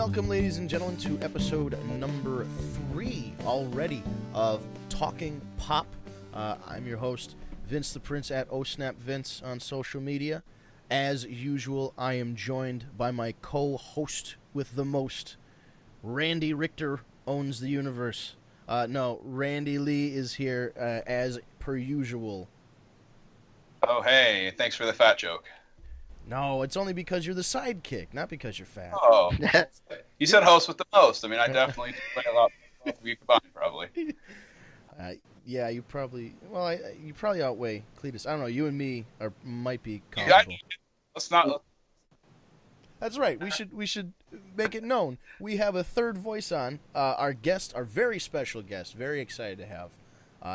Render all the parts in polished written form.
Welcome, ladies and gentlemen, to episode number 3 already of Talking Pop. I'm your host, Vince the Prince at OSnapVince on social media. As usual, I am joined by my co-host with the most, Randy Richter owns the universe. No, RDLee is here as per usual. Oh, hey, thanks for the fat joke. No, it's only because you're the sidekick, not because you're fat. Oh, you said host with the most. I mean, I definitely play a lot of you combined, probably. Yeah, you probably outweigh Cletus. I don't know. You and me might be comparable. Let's not. That's right. We should make it known. We have a third voice on. Our guest, our very special guest, very excited to have.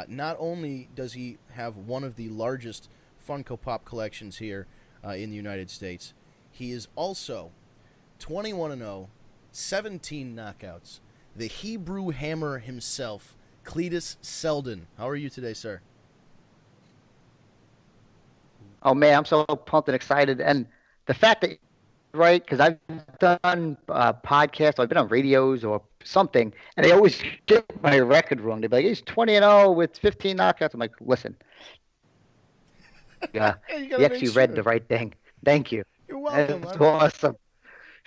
Not only does he have one of the largest Funko Pop collections here in the United States, he is also 21-0, 17 knockouts, the Hebrew Hammer himself, Cletus Seldin. How are you today, sir? Oh, man, I'm so pumped and excited. And the fact that, right, because I've done podcasts, I've been on radios or something, and they always get my record wrong. They're like, he's 20-0 with 15 knockouts. I'm like, listen. You actually read the right thing. Thank you. You're welcome. That's awesome.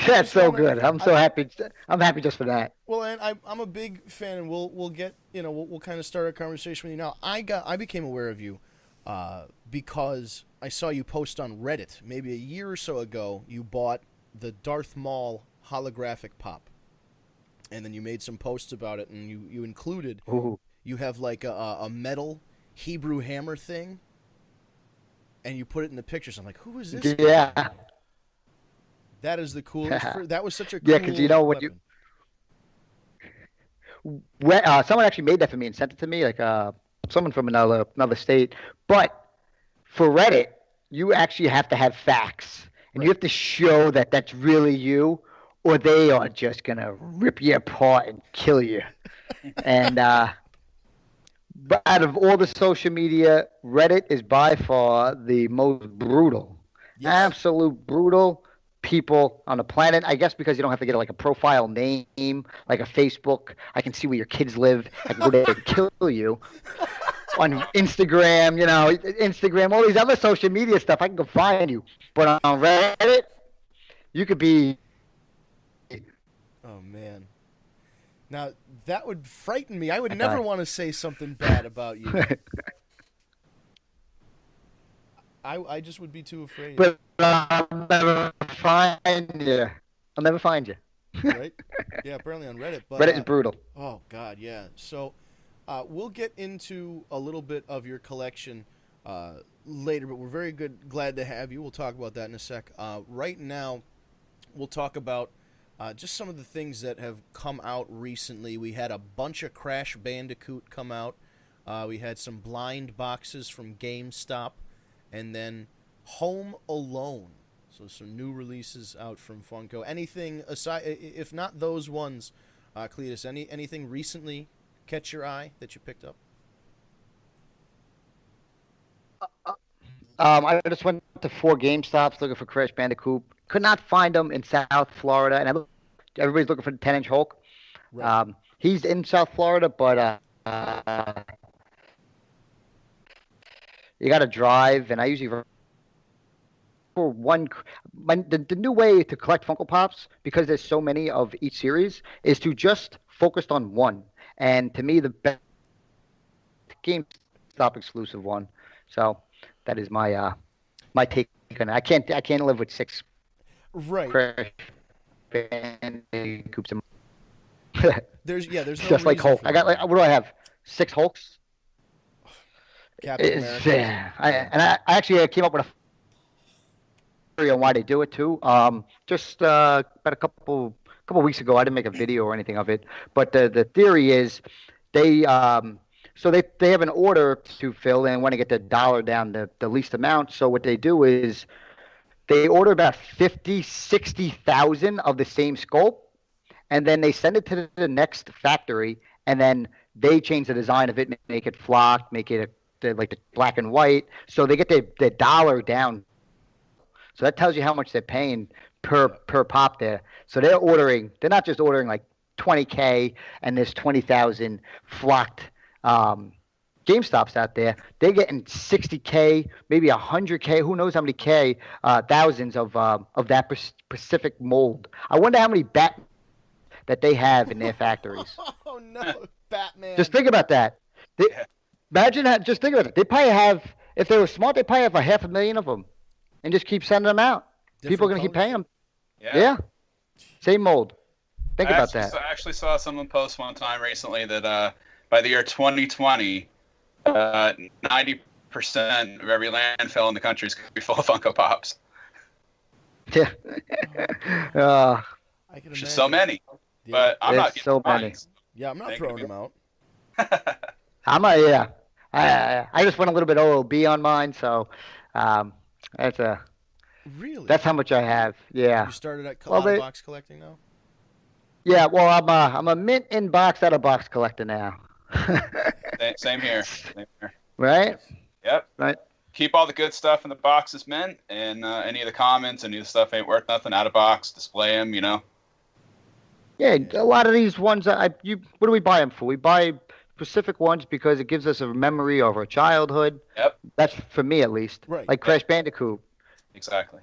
That's so good. I'm so happy. I'm happy just for that. Well, and I'm a big fan, and we'll get we'll kind of start a conversation with you now. I became aware of you because I saw you post on Reddit maybe a year or so ago. You bought the Darth Maul holographic pop, and then you made some posts about it, and you included you have like a metal Hebrew hammer thing. And you put it in the pictures. I'm like, who is this? Yeah. Guy? That is the coolest. That was such a cool because you know what someone actually made that for me and sent it to me, like someone from another state. But for Reddit, you actually have to have facts, and you have to show that that's really you, or they are just gonna rip you apart and kill you. And but out of all the social media, Reddit is by far the most brutal, absolute brutal people on the planet. I guess because you don't have to get like a profile name, like a Facebook. I can see where your kids live. I can go there and kill you. On Instagram, Instagram, all these other social media stuff, I can go find you. But on Reddit, you could be. Oh, man. Now, that would frighten me. I would never want to say something bad about you. I just would be too afraid. But I'll never find you. I'll never find you. Right? Yeah, apparently on Reddit. But, Reddit is brutal. Oh, God, yeah. So we'll get into a little bit of your collection later, but we're glad to have you. We'll talk about that in a sec. Right now, we'll talk about just some of the things that have come out recently. We had a bunch of Crash Bandicoot come out. We had some blind boxes from GameStop. And then Home Alone. So some new releases out from Funko. Anything aside, if not those ones, Cletus, anything recently catch your eye that you picked up? I just went to 4 GameStops looking for Crash Bandicoot. Could not find them in South Florida, and everybody's looking for the 10-inch Hulk. Right. He's in South Florida, but you got to drive, and I usually for one. The new way to collect Funko Pops, because there's so many of each series, is to just focus on one. And to me, the best GameStop exclusive one. So that is my my take on it. I can't live with 6. Right. Crash Bandicoots. There's no just like Hulk. I got what do I have? 6 Hulks. Captain America. I actually came up with a theory on why they do it too. Just about a couple weeks ago, I didn't make a video or anything of it, but the theory is they have an order to fill and want to get the dollar down the least amount. So what they do is they order about 60,000 of the same sculpt, and then they send it to the next factory, and then they change the design of it, make it flocked, make it like the black and white, so they get the dollar down. So that tells you how much they're paying per pop there. So they're not just ordering like 20K and there's 20,000 flocked GameStops out there. They're getting 60K, maybe 100K, who knows how many K, thousands of that specific mold. I wonder how many bat that they have in their factories. Oh no, Batman! Just think about that. Imagine that. Just think about it. They probably have, if they were smart, they probably have 500,000 of them, and just keep sending them out. People are gonna keep paying them. Yeah. Same mold. Think about that. I actually saw someone post one time recently that by the year 2020, 90% of every landfill in the country is going to be full of Funko Pops. Yeah. I can There's so many. Yeah. But I'm not getting so many. Yeah, I'm not throwing them out. I just went a little bit OOB on mine, so that's how much I have. Yeah. You started at box collecting now? Yeah, well, I'm a mint in box out of box collector now. Same here. Right? Yep. Right. Keep all the good stuff in the boxes mint, and any of the comments, any of the stuff ain't worth nothing, out of box, display them, Yeah, a lot of these ones, what do we buy them for? We buy specific ones because it gives us a memory of our childhood. Yep. That's for me, at least. Right. Like Crash Bandicoot. Exactly.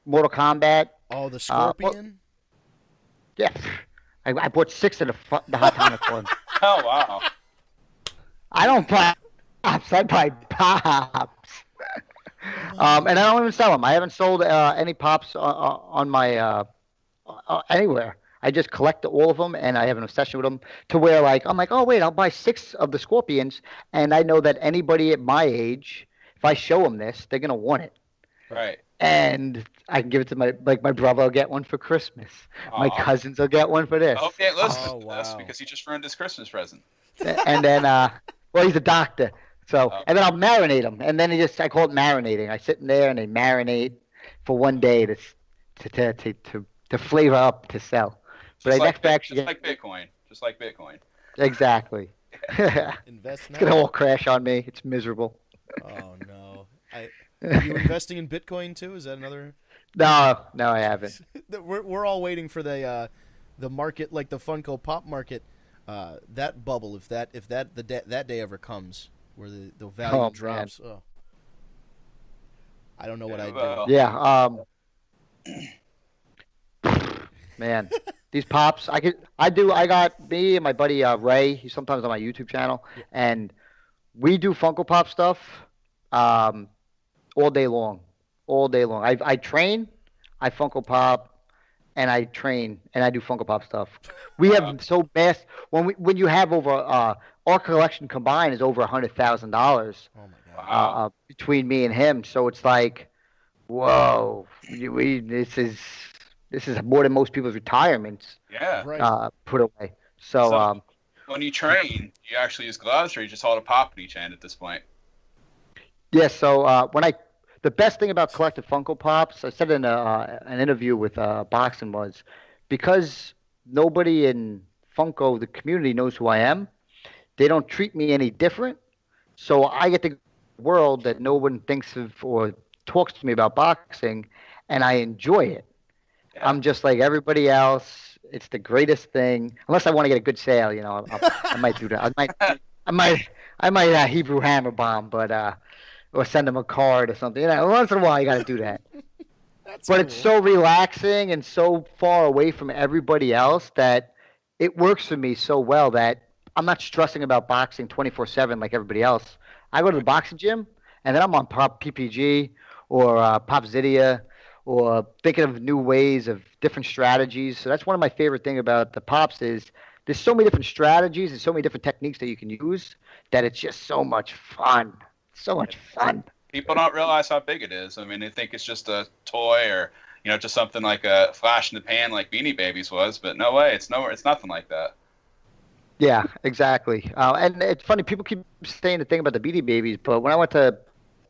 Mortal Kombat. Oh, the Scorpion? Yeah. I bought 6 of the Hot Tonic ones. Oh, wow. I don't buy pops. I buy pops. And I don't even sell them. I haven't sold any pops on my anywhere. I just collect all of them, and I have an obsession with them to where, like, I'm like, oh, wait, I'll buy 6 of the Scorpions, and I know that anybody at my age, if I show them this, they're going to want it. Right. And I can give it to my brother will get one for Christmas. Aww. My cousins will get one for this. I hope he ain't listening Oh, to this wow. because he just ruined his Christmas present. And then, well, he's a doctor. So, Oh. and then I'll marinate them. And then I call it marinating. I sit in there and they marinate for one day to flavor up to sell. But Just I like, next batch, just like Bitcoin. Just like Bitcoin. Exactly. Invest It's now? going to all crash on me. It's miserable. Oh, no. Are you investing in Bitcoin, too? Is that another... No, I haven't. We're all waiting for the market, like the Funko Pop market, that bubble, if that day ever comes, where the value drops. Oh. I don't know what I'd do. Yeah. Man, these pops. I got me and my buddy Ray. He's sometimes on my YouTube channel, and we do Funko Pop stuff all day long. All day long. I train, I Funko Pop, and I train, and I do Funko Pop stuff. We have so mass when you have over our collection combined is over $100,000. Oh my God. Between me and him, so it's like, whoa, this is more than most people's retirements. Yeah. Right. Put away. So when you train, you actually use gloves, or you just hold a pop in each hand at this point? yeah. So the best thing about collecting Funko Pops, I said in an interview with Boxing, was because nobody in Funko, the community, knows who I am, they don't treat me any different. So I get the world that no one thinks of or talks to me about boxing, and I enjoy it. Yeah. I'm just like everybody else. It's the greatest thing. Unless I want to get a good sale, I might do that. I might Hebrew hammer bomb, but or send them a card or something. Once in a while you got to do that. But cool. It's so relaxing and so far away from everybody else that it works for me so well that I'm not stressing about boxing 24/7 like everybody else. I go to the boxing gym and then I'm on Pop PPG or Pop Zydia or thinking of new ways of different strategies. So that's one of my favorite things about the Pops is there's so many different strategies and so many different techniques that you can use that it's just so much fun. So much fun. People don't realize how big it is. I mean, they think it's just a toy or, just something like a flash in the pan like Beanie Babies was, but no way. It's nothing like that. Yeah, exactly. And it's funny, people keep saying the thing about the Beanie Babies, but when I went to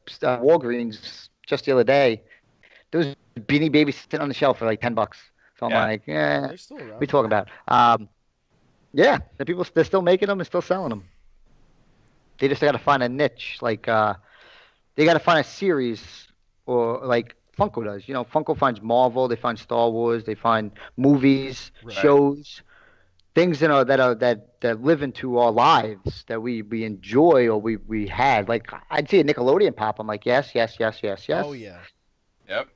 Walgreens just the other day, there was Beanie Babies sitting on the shelf for like $10. So I'm like, they're still around. What are you talking about? Yeah, they're still making them and still selling them. They just got to find a niche, like they got to find a series or like Funko does. You know, Funko finds Marvel, they find Star Wars, they find movies, Right. shows, things that live into our lives that we enjoy or we had. Like I'd see a Nickelodeon pop. I'm like, yes, yes, yes, yes, yes. Oh yeah. Yep.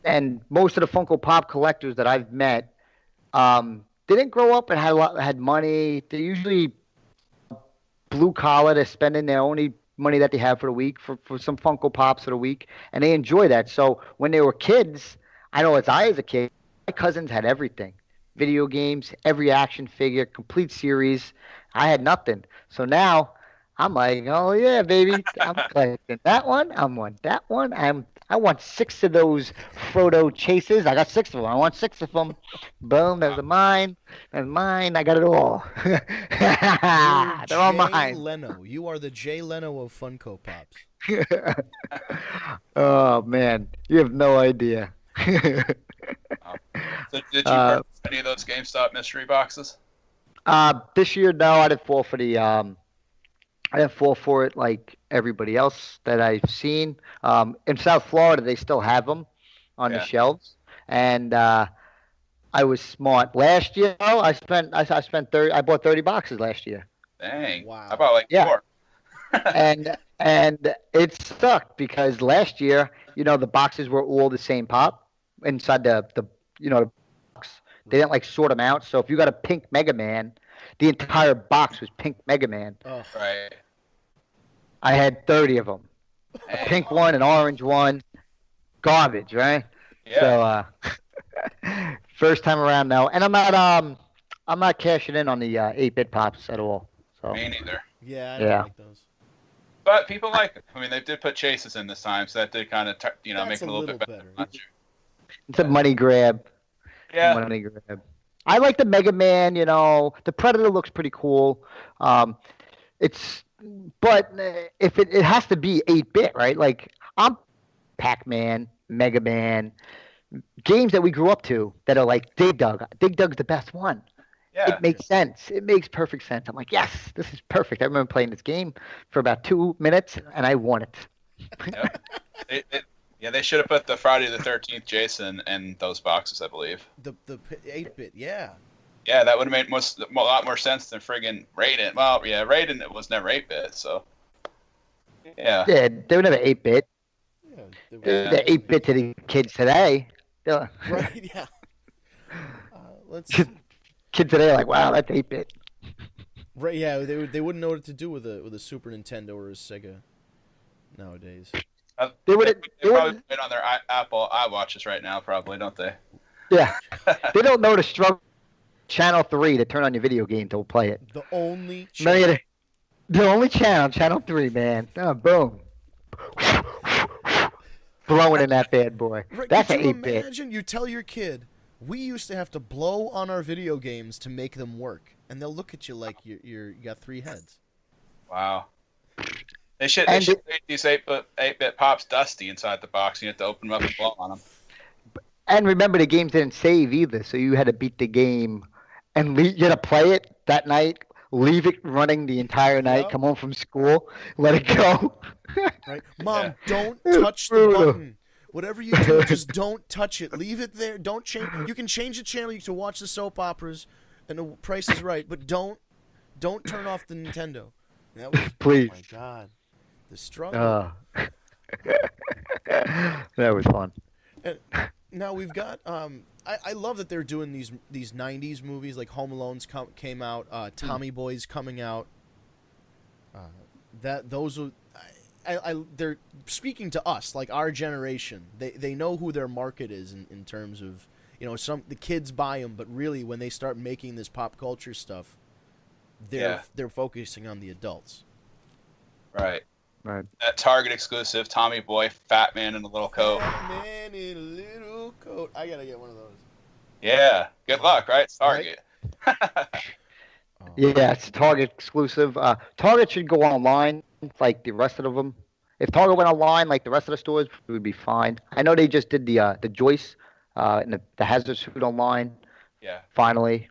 And most of the Funko Pop collectors that I've met, didn't grow up and had money. They're usually blue collar. They're spending their only money that they have for the week for some Funko Pops for the week, and they enjoy that. So when they were kids, I know as a kid, my cousins had everything: video games, every action figure, complete series. I had nothing. So now I'm like, oh yeah, baby, I'm collecting that one. I want that one. I want 6 of those Frodo chases. I got 6 of them. I want 6 of them. Boom, there's mine. There's mine. I got it all. They're all Jay mine. Leno. You are the Jay Leno of Funko Pops. Oh man, you have no idea. So did you purchase any of those GameStop mystery boxes? This year, no, I didn't fall for the. I didn't fall for it like everybody else that I've seen. In South Florida, they still have them on the shelves, and I was smart. Last year, I spent 30. I bought 30 boxes last year. Dang! Wow. I bought like 4. and it stuck because last year, you know, the boxes were all the same pop inside the box. They didn't like sort them out. So if you got a pink Mega Man, the entire box was pink Mega Man. Oh. Right. I had 30 of them. A pink one, an orange one, garbage, right? Yeah. So first time around now, and I'm not cashing in on the 8-bit pops at all. So Me neither. Yeah, I don't like those. But people like it. I mean, they did put chases in this time, so that did kind of make it a little bit better. It's a money grab. Yeah. Money grab. I like the Mega Man. You know, the Predator looks pretty cool. But if it has to be 8-bit, right? Like I'm Pac-Man, Mega Man, games that we grew up to that are like Dig Dug. Dig Dug's the best one. Yeah. It makes sense. It makes perfect sense. I'm like, yes, this is perfect. I remember playing this game for about 2 minutes, and I won it. Yep. They should have put the Friday the 13th Jason in those boxes, I believe. The 8-bit, yeah. Yeah, that would have made a lot more sense than friggin' Raiden. Well, yeah, Raiden it was never 8-bit, so yeah. Yeah, they were never 8-bit. Yeah, They're 8-bit to the kids today. Right, yeah. Let's. Kids today are like, wow, that's 8-bit. Right, yeah, they wouldn't know what to do with a Super Nintendo or a Sega nowadays. They probably put on their Apple iWatches right now, probably, don't they? Yeah, they don't know to struggle. Channel 3 to turn on your video game to play it. The only channel. The only channel 3, man. Oh, boom. Blowing in that bad boy. Right, that's an an 8-bit. Imagine you tell your kid, we used to have to blow on our video games to make them work, and they'll look at you like you got 3 heads. Wow. They should make these 8-bit pops dusty inside the box. You have to open them up and blow on them. And remember, the games didn't save either, so you had to beat the game and you had to play it that night, leave it running the entire night, come home from school, let it go. Right, Mom, don't touch the button. Whatever you do, just don't touch it. Leave it there. Don't change. You can change the channel. You can watch the soap operas, and the price is right. But don't turn off the Nintendo. That was, please. Oh my God, the struggle. That was fun. And now we've got. I love that they're doing these '90s movies like Home Alone's came out. Tommy Boy's coming out. They're speaking to us, like our generation. They know who their market is in terms of, the kids buy them, but really when they start making this pop culture stuff, they're focusing on the adults. Right. That Target exclusive Tommy Boy, Fat Man in a little coat. Fat Man in a little coat. I gotta get one of those. Yeah. Good luck, right? It's Target. Right? Yeah, it's Target exclusive. Target should go online like the rest of them. If Target went online like the rest of the stores, it would be fine. I know they just did the Joyce and the Hazard suit online. Yeah. Finally,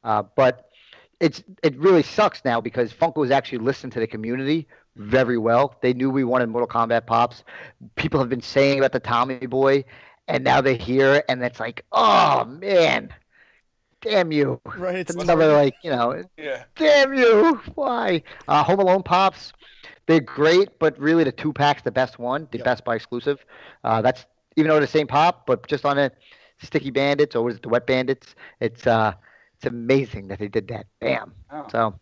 but it really sucks now because Funko's actually listened to the community very well. They knew we wanted Mortal Kombat pops. People have been saying about the Tommy Boy, and now they're here, and it's like, oh man, damn you! Right, it's It's another Target. like, you know, Yeah. damn you! Why? Home Alone pops, they're great, but really the 2-pack's the best one, the Yep. Best Buy exclusive. That's even though it's the same pop, but just on a Sticky Bandits or was it the Wet Bandits? It's amazing that they did that. Bam. Oh. So.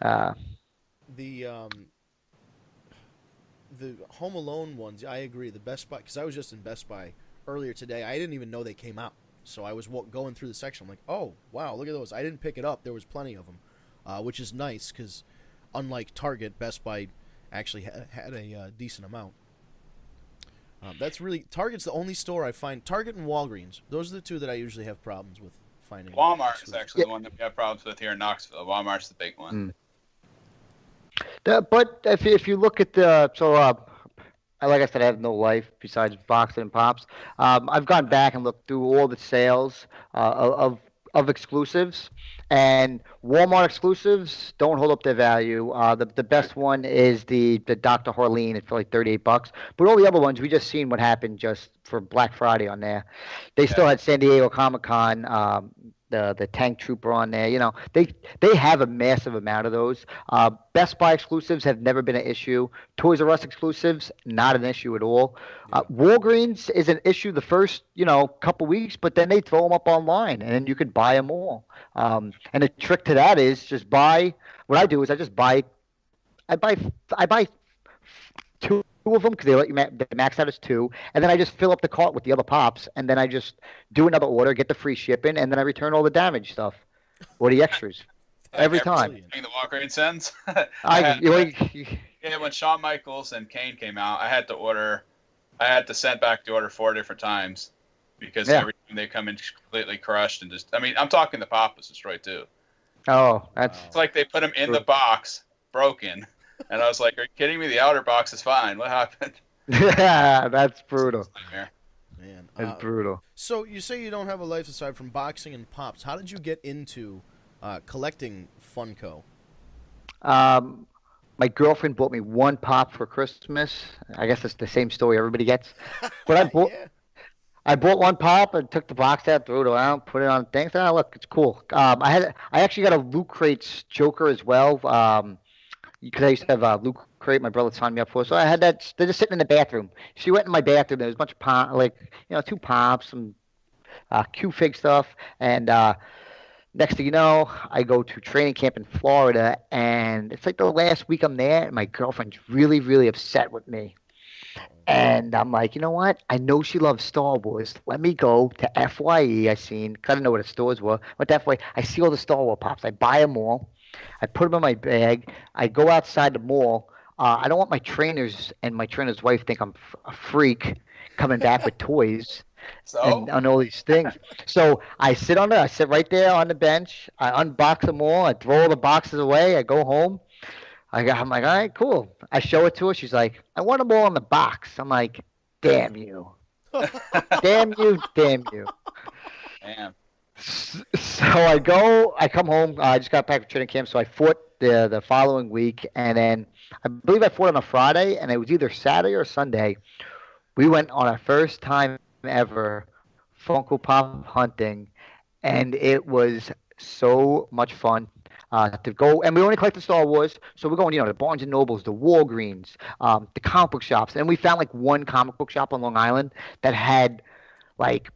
Yeah. The Home Alone ones, I agree. The Best Buy, because I was just in Best Buy earlier today. I didn't even know they came out, so I was going through the section. I'm like, oh wow, look at those. I didn't pick it up. There was plenty of them, which is nice because unlike Target, Best Buy actually had a decent amount. That's really Target's the only store I find. Target and Walgreens. Those are the two that I usually have problems with finding. Walmart is exclusive. actually the one that we have problems with here in Knoxville. Walmart's the big one. But if you look at the like I said, I have no life besides boxing and pops. I've gone back and looked through all the sales of exclusives, and Walmart exclusives don't hold up their value. The best one is the Dr. Harleen for like $38, but all the other ones we just seen what happened just for Black Friday on there. They still had San Diego Comic-Con. The Tank Trooper on there, you know, they have a massive amount of those. Best Buy exclusives have never been an issue. Toys R Us exclusives, not an issue at all. Walgreens is an issue the first, couple weeks, but then they throw them up online, and then you could buy them all. And the trick to that is just buy. What I do is I buy two of them because they let you the max out is 2, and then I just fill up the cart with the other pops, and then I just do another order, get the free shipping, and then I return all the damaged stuff or the extras every time. The Walgreens sends. When Shawn Michaels and Kane came out, I had to send back the order 4 different times because every time they come in completely crushed and just. I mean, I'm talking the pop was destroyed too. Oh, that's. It's like they put them in the box, broken. And I was like, are you kidding me? The outer box is fine. What happened? Yeah, that's brutal. Man, that's brutal. So you say you don't have a life aside from boxing and pops. How did you get into collecting Funko? My girlfriend bought me 1 pop for Christmas. I guess it's the same story everybody gets. But I bought 1 pop and took the box out, threw it around, put it on things. Look, it's cool. I actually got a Loot Crate's Joker as well. Because I used to have a Loot Crate my brother signed me up for. So I had that. They're just sitting in the bathroom. She went in my bathroom. There was a bunch of 2 pops, some Q-Fig stuff. And next thing you know, I go to training camp in Florida. And it's like the last week I'm there. And my girlfriend's really, really upset with me. And I'm like, you know what? I know she loves Star Wars. Let me go to FYE. I seen, because I didn't know what the stores were. Went to FYE. I see all the Star Wars pops. I buy them all. I put them in my bag. I go outside the mall. I don't want my trainers and my trainer's wife think I'm a freak coming back with toys and all these things. So I sit right there on the bench. I unbox them all. I throw all the boxes away. I go home. I'm like, all right, cool. I show it to her. She's like, I want them all in the box. I'm like, damn you. Damn you, damn you. Damn. So I come home. I just got back from training camp, so I fought the following week, and then I believe I fought on a Friday, and it was either Saturday or Sunday. We went on our first time ever Funko Pop hunting, and it was so much fun to go. And we only collected Star Wars, so we're going, the Barnes and Nobles, the Walgreens, the comic book shops, and we found like 1 comic book shop on Long Island that had like.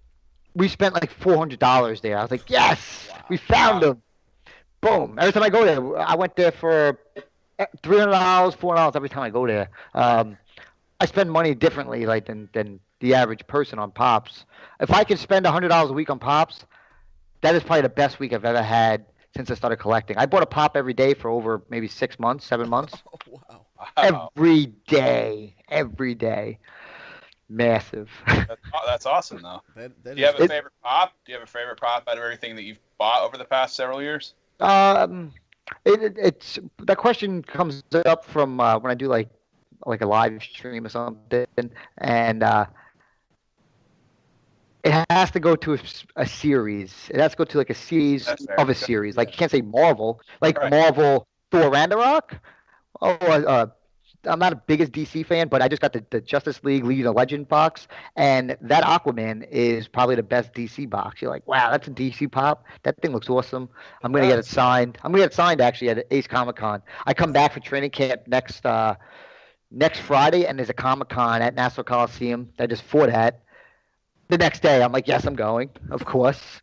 We spent like $400 there. I was like, yes, we found them. Boom. Every time I go there, I went there for $300, $400 every time I go there. I spend money differently than the average person on pops. If I could spend $100 a week on pops, that is probably the best week I've ever had since I started collecting. I bought a pop every day for over maybe 6 months, 7 months. Oh, wow. Every day. Massive. That's awesome, though. Do you have a favorite pop? Do you have a favorite pop out of everything that you've bought over the past several years? It's that question comes up from when I do like a live stream or something, and it has to go to a series. It has to go to like a series of a series. Like you can't say Marvel, Marvel Thor Ragnarok Oh, I'm not the biggest DC fan, but I just got the Justice League League of Legend box, and that Aquaman is probably the best DC box. You're like, wow, that's a DC pop. That thing looks awesome. I'm gonna get it signed. I'm gonna get it signed actually at Ace Comic Con. I come back for training camp next Friday, and there's a Comic Con at Nassau Coliseum. I just fought at. The next day, I'm like, yes, I'm going, of course.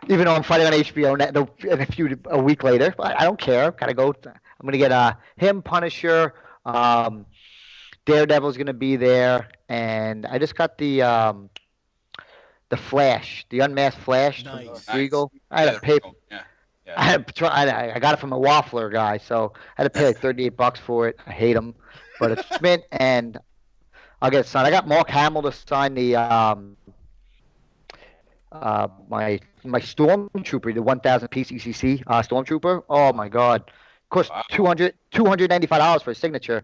Even though I'm fighting on HBO a week later, but I don't care. Gotta go. I'm gonna get him, Punisher. Daredevil's gonna be there, and I just got the Flash, the unmasked Flash from Regal. I had to pay. Cool. Yeah. I got it from a waffler guy, so I had to pay like $38 for it. I hate him, but it's mint, and I'll get it signed. I got Mark Hamill to sign the my Stormtrooper, the 1,000 piece ECC Stormtrooper. Oh my God, cost $295 for a signature,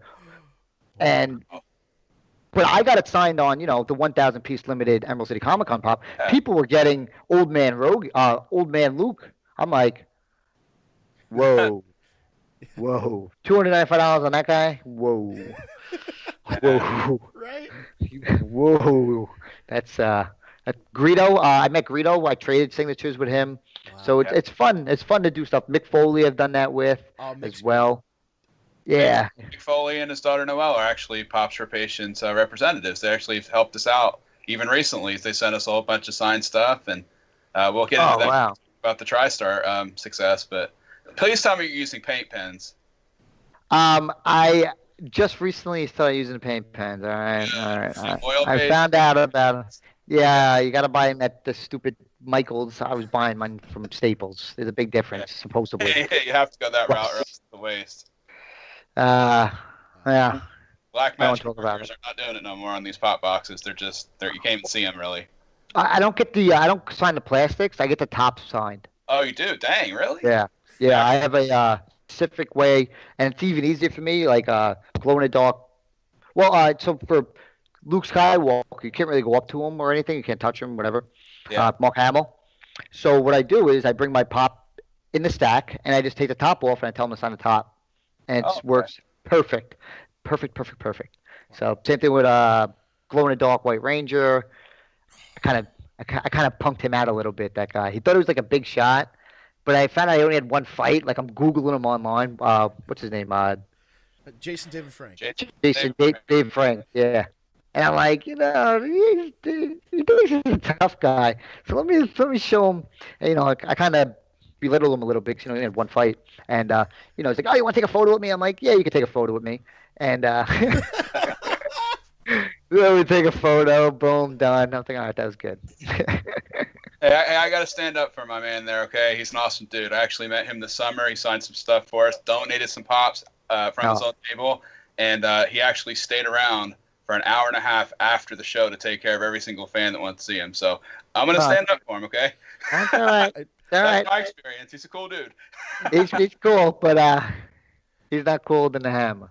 but I got it signed on the 1,000 piece limited Emerald City Comic Con pop. People were getting Old Man Luke. I'm like, whoa, $295 on that guy. Whoa, Right? whoa, that's Greedo. I met Greedo. I traded signatures with him. Wow. So it's fun. It's fun to do stuff. Mick Foley I've done that with as well. Yeah. Mick Foley and his daughter Noelle are actually Pops for Patients representatives. They actually have helped us out even recently. They sent us a whole bunch of signed stuff, and we'll get into that about the TriStar success. But please tell me you're using paint pens. I just recently started using paint pens. All right. I found out about it. Yeah, you got to buy them at the stupid Michaels. I was buying mine from Staples. There's a big difference, supposedly. You have to go that route or else it's the waste. Yeah. Black Magic workers are not doing it no more on these pop boxes. They're you can't even see them really. I don't get I don't sign the plastics. I get the top signed. Oh, you do? Dang, really? Yeah. I have a specific way, and it's even easier for me, like glow in the dark. Well, so for Luke Skywalker, you can't really go up to him or anything. You can't touch him, whatever. Yeah. Mark Hamill. So what I do is I bring my pop in the stack, and I just take the top off, and I tell him to sign the top, and it works perfect. So same thing with glow in the dark White Ranger. I kind of punked him out a little bit. That guy. He thought it was like a big shot, but I found I only had one fight. Like I'm googling him online. What's his name? Jason David Frank. Dave Frank. Yeah. And I'm like, he's a tough guy. So let me show him. And, I kind of belittle him a little bit. He had one fight, and he's like, "Oh, you want to take a photo with me?" I'm like, "Yeah, you can take a photo with me." And we take a photo. Boom, done. I'm thinking, all right, that was good. Hey, I got to stand up for my man there. Okay, he's an awesome dude. I actually met him this summer. He signed some stuff for us, donated some pops from his own table, and he actually stayed around for an hour and a half after the show to take care of every single fan that wants to see him. So I'm going to stand up for him, okay? That's all right. That's my experience. He's a cool dude. He's cool, but he's not cooler than the Hammer.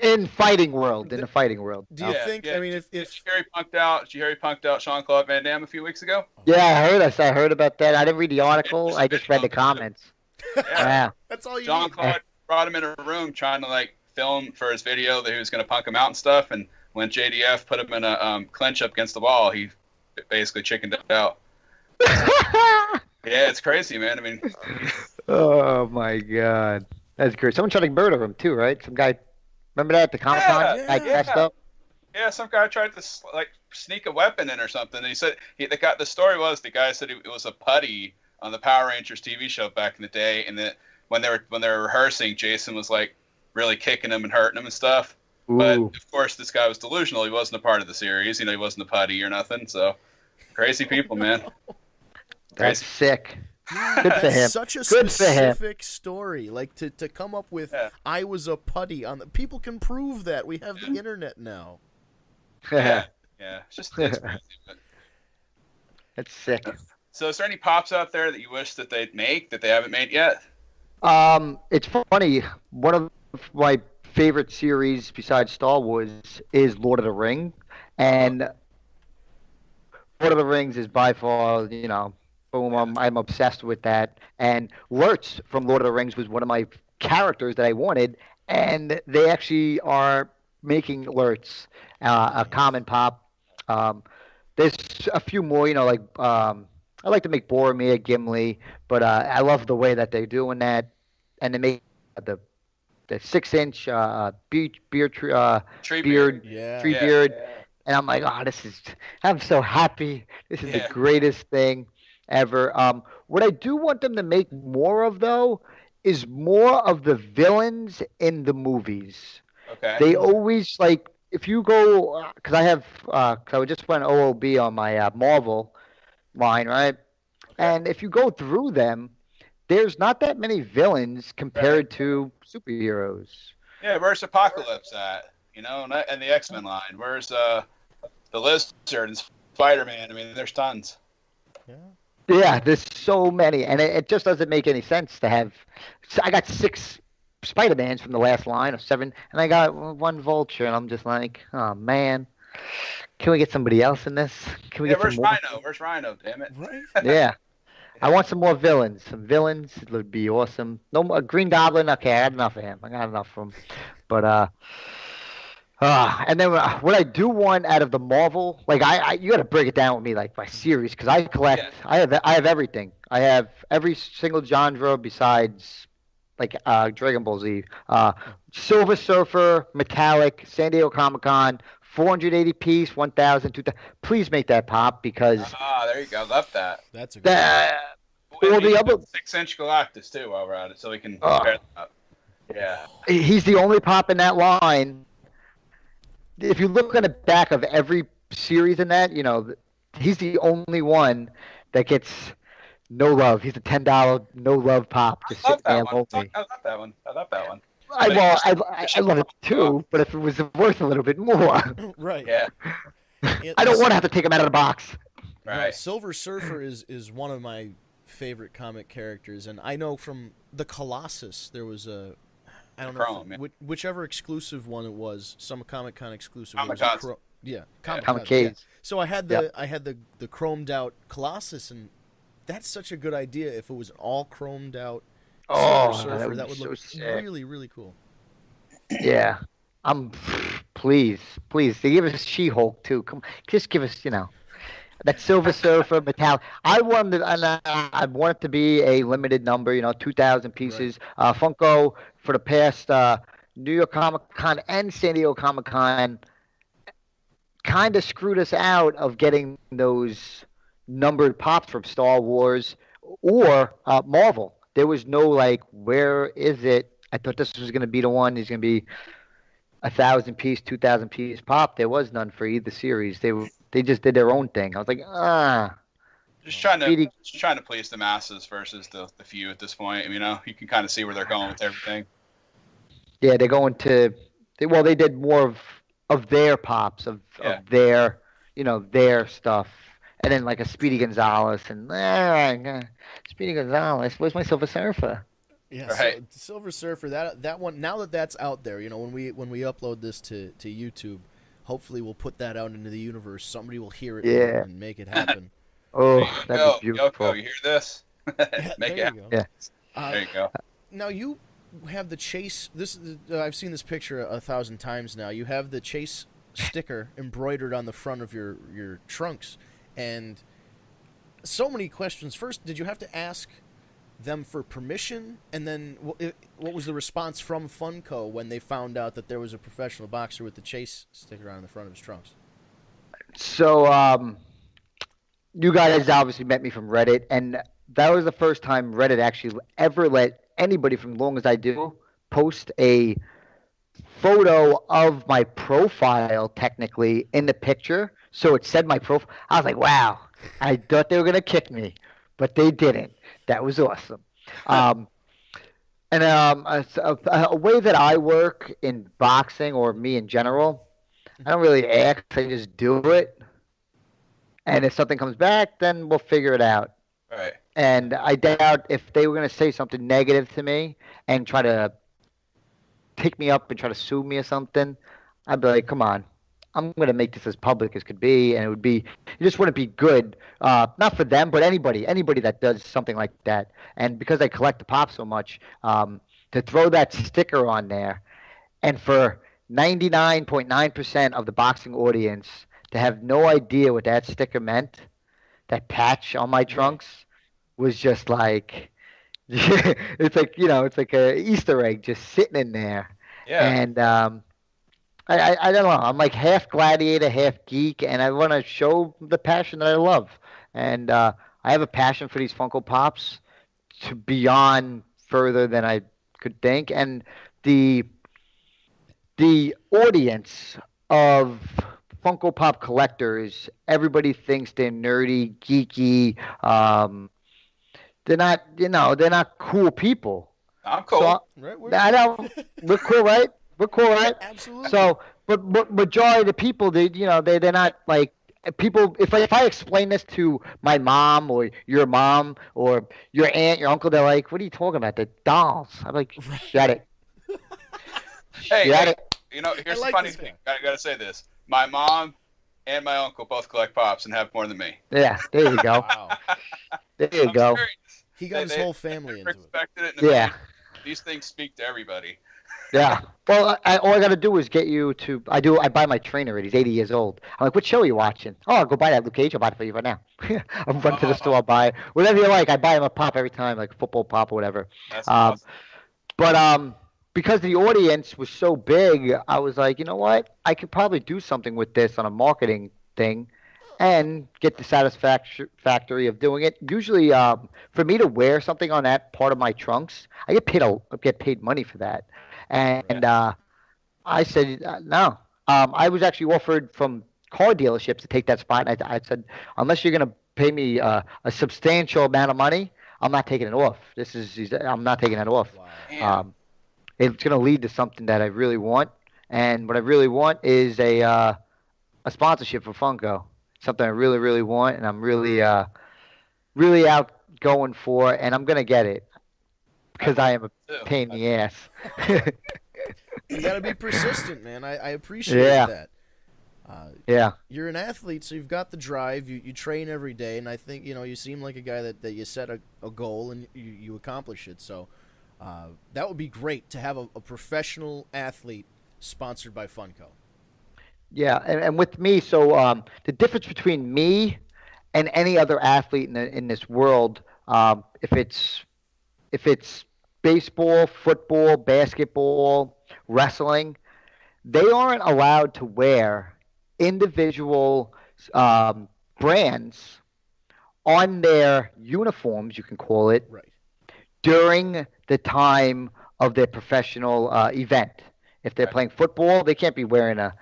in fighting world, in the fighting world. Do you think? I mean, if Harry punked out Jean-Claude Van Damme a few weeks ago? Yeah, I heard about that. I didn't read the article. I just read the comments. Yeah. That's all you Jean-Claude brought him in a room trying to film for his video that he was going to punk him out and stuff, and when JDF put him in a clinch up against the wall, he basically chickened out. Yeah, it's crazy, man. I mean, oh my God, that's great. Someone tried to murder him too, right? Some guy. Remember that at the Comic Con? Dressed up. Yeah, some guy tried to sneak a weapon in or something. And he said the story was the guy said it was a putty on the Power Rangers TV show back in the day, and that when they were rehearsing, Jason was really kicking him and hurting him and stuff. Ooh. But of course, this guy was delusional. He wasn't a part of the series. He wasn't a putty or nothing. So crazy people, man. That's sick. Good for him. Such a specific story. To come up with, I was a putty on the. People can prove that. We have the internet now. Yeah. It's crazy. That's sick. So, is there any pops out there that you wish that they'd make that they haven't made yet? It's funny. One of my favorite series besides Star Wars is Lord of the Rings, and Lord of the Rings is by far, boom, I'm obsessed with that. And Lurtz from Lord of the Rings was one of my characters that I wanted, and they actually are making alerts. A common pop. There's a few more, like I like to make Boromir, Gimli, but I love the way that they're doing that, and they make the 6-inch beard Tree beard Yeah. tree beard, and I'm like, oh, I'm so happy. This is the greatest thing ever. What I do want them to make more of, though, is more of the villains in the movies. Okay. They always, like, if you go, because I just went OOB on my Marvel line, right? Okay. And if you go through them, there's not that many villains compared to superheroes. Yeah, where's Apocalypse at? And the X-Men line. Where's the Lizard and Spider-Man? I mean, there's tons. Yeah. Yeah, there's so many, and it just doesn't make any sense to have. I got 6 Spider-Mans from the last line, or 7, and I got 1 Vulture, and I'm just like, oh man, can we get somebody else in this? Can we get where's some more? Rhino? Where's Rhino? Damn it. Right. Yeah. I want some more villains. Some villains would be awesome. No more Green Goblin. Okay, I had enough of him. I got enough of him. But and then what I do want out of the Marvel, like you got to break it down with me, like by series, because I collect. Yeah. I have everything. I have every single genre besides like Dragon Ball Z. Silver Surfer, Metallic, San Diego Comic-Con, 480 piece, 1,000, 2,000. Please make that pop because. There you go. Love that. That's a good Well, the other 6-inch Galactus too, while we're at it, so we can compare them up. Yeah. He's the only pop in that line. If you look at the back of every series in that, he's the only one that gets no love. He's a $10 no love pop. Just sitting there lonely. I love that one. I love it too, but if it was worth a little bit more. Right. Yeah. I don't want to have to take him out of the box. Right. No, Silver Surfer is one of my favorite comic characters, and I know from the Colossus there was I don't know whichever exclusive one it was, some Comic-Con exclusive. Comic-Con. Comic-Con. Yeah. So I had the chromed out Colossus, and that's such a good idea if it was an all chromed out Silver Surfer. That would look really, really cool. Yeah. Please. They give us She-Hulk too. Come, just give us, that Silver Surfer metallic. I want it to be a limited number, 2,000 pieces. Right. Funko for the past New York Comic Con and San Diego Comic Con kind of screwed us out of getting those numbered pops from Star Wars or Marvel. There was no where is it? I thought this was going to be the one. He's going to be 1,000 piece, 2,000 piece pop. There was none for either series. They just did their own thing. I was like, Just trying to please the masses versus the few at this point. You can kind of see where they're going with everything. Yeah, they're going to. They did more of their pops of their their stuff, and then like a Speedy Gonzalez and Speedy Gonzalez. Where's my Silver Surfer? Yeah, right. So Silver Surfer. That one. Now that's out there, when we upload this to YouTube. Hopefully, we'll put that out into the universe. Somebody will hear it and make it happen. That'd be beautiful. Yoko, you hear this? Make it happen. Yeah. There you go. Now you have the Chase. I've seen this picture 1,000 times now. You have the Chase sticker embroidered on the front of your trunks, and so many questions. First, did you have to ask them for permission, and then what was the response from Funko when they found out that there was a professional boxer with the Chase sticker on the front of his trunks? So you guys obviously met me from Reddit, and that was the first time Reddit actually ever let anybody, from long as I do, post a photo of my profile technically in the picture. So it said my profile. I was like, wow. I thought they were going to kick me, but they didn't. That was awesome. A way that I work in boxing, or me in general, I don't really ask. I just do it. And if something comes back, then we'll figure it out. Right. And I doubt if they were going to say something negative to me and try to pick me up and try to sue me or something, I'd be like, come on. I'm going to make this as public as could be, and it just wouldn't be good, not for them, but anybody that does something like that. And because I collect the pop so much, to throw that sticker on there, and for 99.9% of the boxing audience to have no idea what that sticker meant, that patch on my trunks was just like, it's like, it's like a Easter egg just sitting in there. Yeah. And I don't know. I'm like half gladiator, half geek, and I want to show the passion that I love. And I have a passion for these Funko Pops to beyond further than I could think. And the audience of Funko Pop collectors, everybody thinks they're nerdy, geeky. They're not, they're not cool people. I'm cool. So, I know. We're cool, right? We're cool, right? Absolutely. So, but majority of the people, they're not like people. If I explain this to my mom or your mom or your aunt, your uncle, they're like, "What are you talking about? The dolls?" I'm like, "Shut it." Hey, Shut it. Here's the like funny this thing. I gotta say this. My mom and my uncle both collect Pops and have more than me. Yeah, there you go. Wow. There you I'm go. serious. He got his whole family into it. Respected it. Yeah. These things speak to everybody. Yeah. Well, all I got to do is get you to. I buy my trainer. He's 80 years old. I'm like, what show are you watching? Oh, I'll go buy that Luke Cage. I'll buy it for you right now. I'll run to the store. I'll buy it. Whatever you like. I buy him a pop every time, like a football pop or whatever. That's awesome. But because the audience was so big, I was like, you know what? I could probably do something with this on a marketing thing, and get the satisfactory of doing it. Usually, for me to wear something on that part of my trunks, I get paid money for that. And I said no. I was actually offered from car dealerships to take that spot, and I said, unless you're going to pay me a substantial amount of money, I'm not taking it off. I'm not taking it off. Wow. It's going to lead to something that I really want, and what I really want is a sponsorship for Funko. Something I really, really want, and I'm really out going for, and I'm going to get it because I am a pain in the ass. You got to be persistent, man. I appreciate that. Yeah. You're an athlete, so you've got the drive. You train every day, and I think you seem like a guy that you set a goal and you accomplish it. So that would be great to have a professional athlete sponsored by Funko. Yeah, and with me, so the difference between me and any other athlete in this world, if it's baseball, football, basketball, wrestling, they aren't allowed to wear individual brands on their uniforms, you can call it, Right. during the time of their professional event. If they're playing football, they can't be wearing a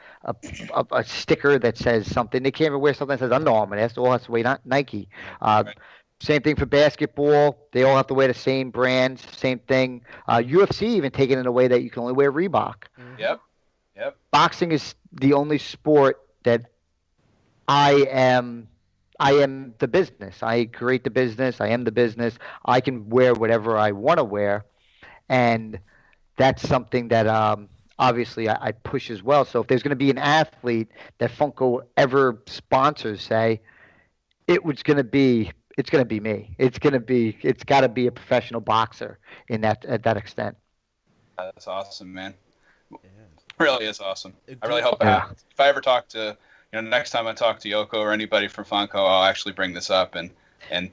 sticker that says something. They can't even wear something that says Under Armour. They all have to wear Nike. Same thing for basketball. They all have to wear the same brands, same thing. UFC even taken it away that you can only wear Reebok. Yep. Boxing is the only sport that I am the business. I create the business. I am the business. I can wear whatever I want to wear, and that's something that obviously I push as well. So if there's going to be an athlete that Funko ever sponsors, say, it's going to be me. It's got to be a professional boxer at that extent. That's awesome, man. Really is awesome. I really hope it Yeah. happens. If I ever talk to, next time I talk to Yoko or anybody from Funko, I'll actually bring this up and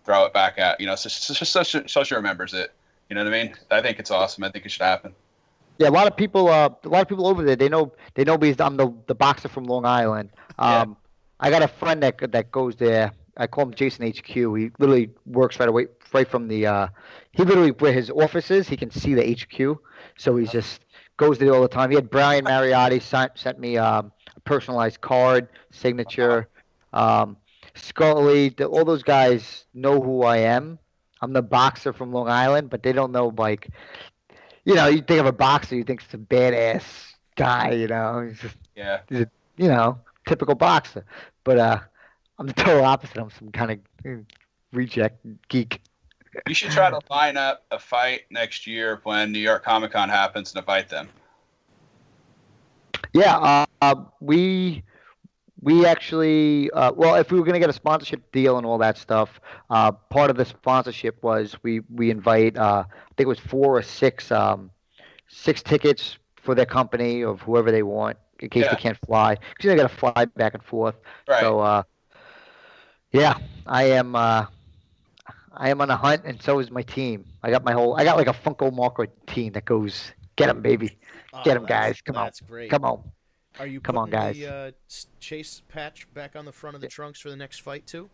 throw it back at, so she remembers it. You know what I mean? I think it's awesome. I think it should happen. Yeah, a lot of people over there, they know because I'm the boxer from Long Island. I got a friend that goes there. I call him Jason HQ. He literally works right from the. He literally where his office is, he can see the HQ. So he just goes there all the time. He had Brian Mariotti sent me a personalized card, signature. Scully, all those guys know who I am. I'm the boxer from Long Island, but they don't know, like, you think of a boxer, you think it's a badass guy, He's just, he's a, typical boxer. But I'm the total opposite. I'm some kind of reject geek. You should try to line up a fight next year when New York Comic Con happens and invite them. Yeah, we actually, if we were going to get a sponsorship deal and all that stuff, part of the sponsorship was we invite, I think it was 4 or 6 6 tickets for their company of whoever they want in case they can't fly. Because they got to fly back and forth. Right. So, yeah, I am on a hunt, and so is my team. I got like a Funko Marker team that goes, get them, baby. Get them, guys. Come on. That's great. Come on. Are you Come on, putting guys. the Chase patch back on the front of the trunks for the next fight, too?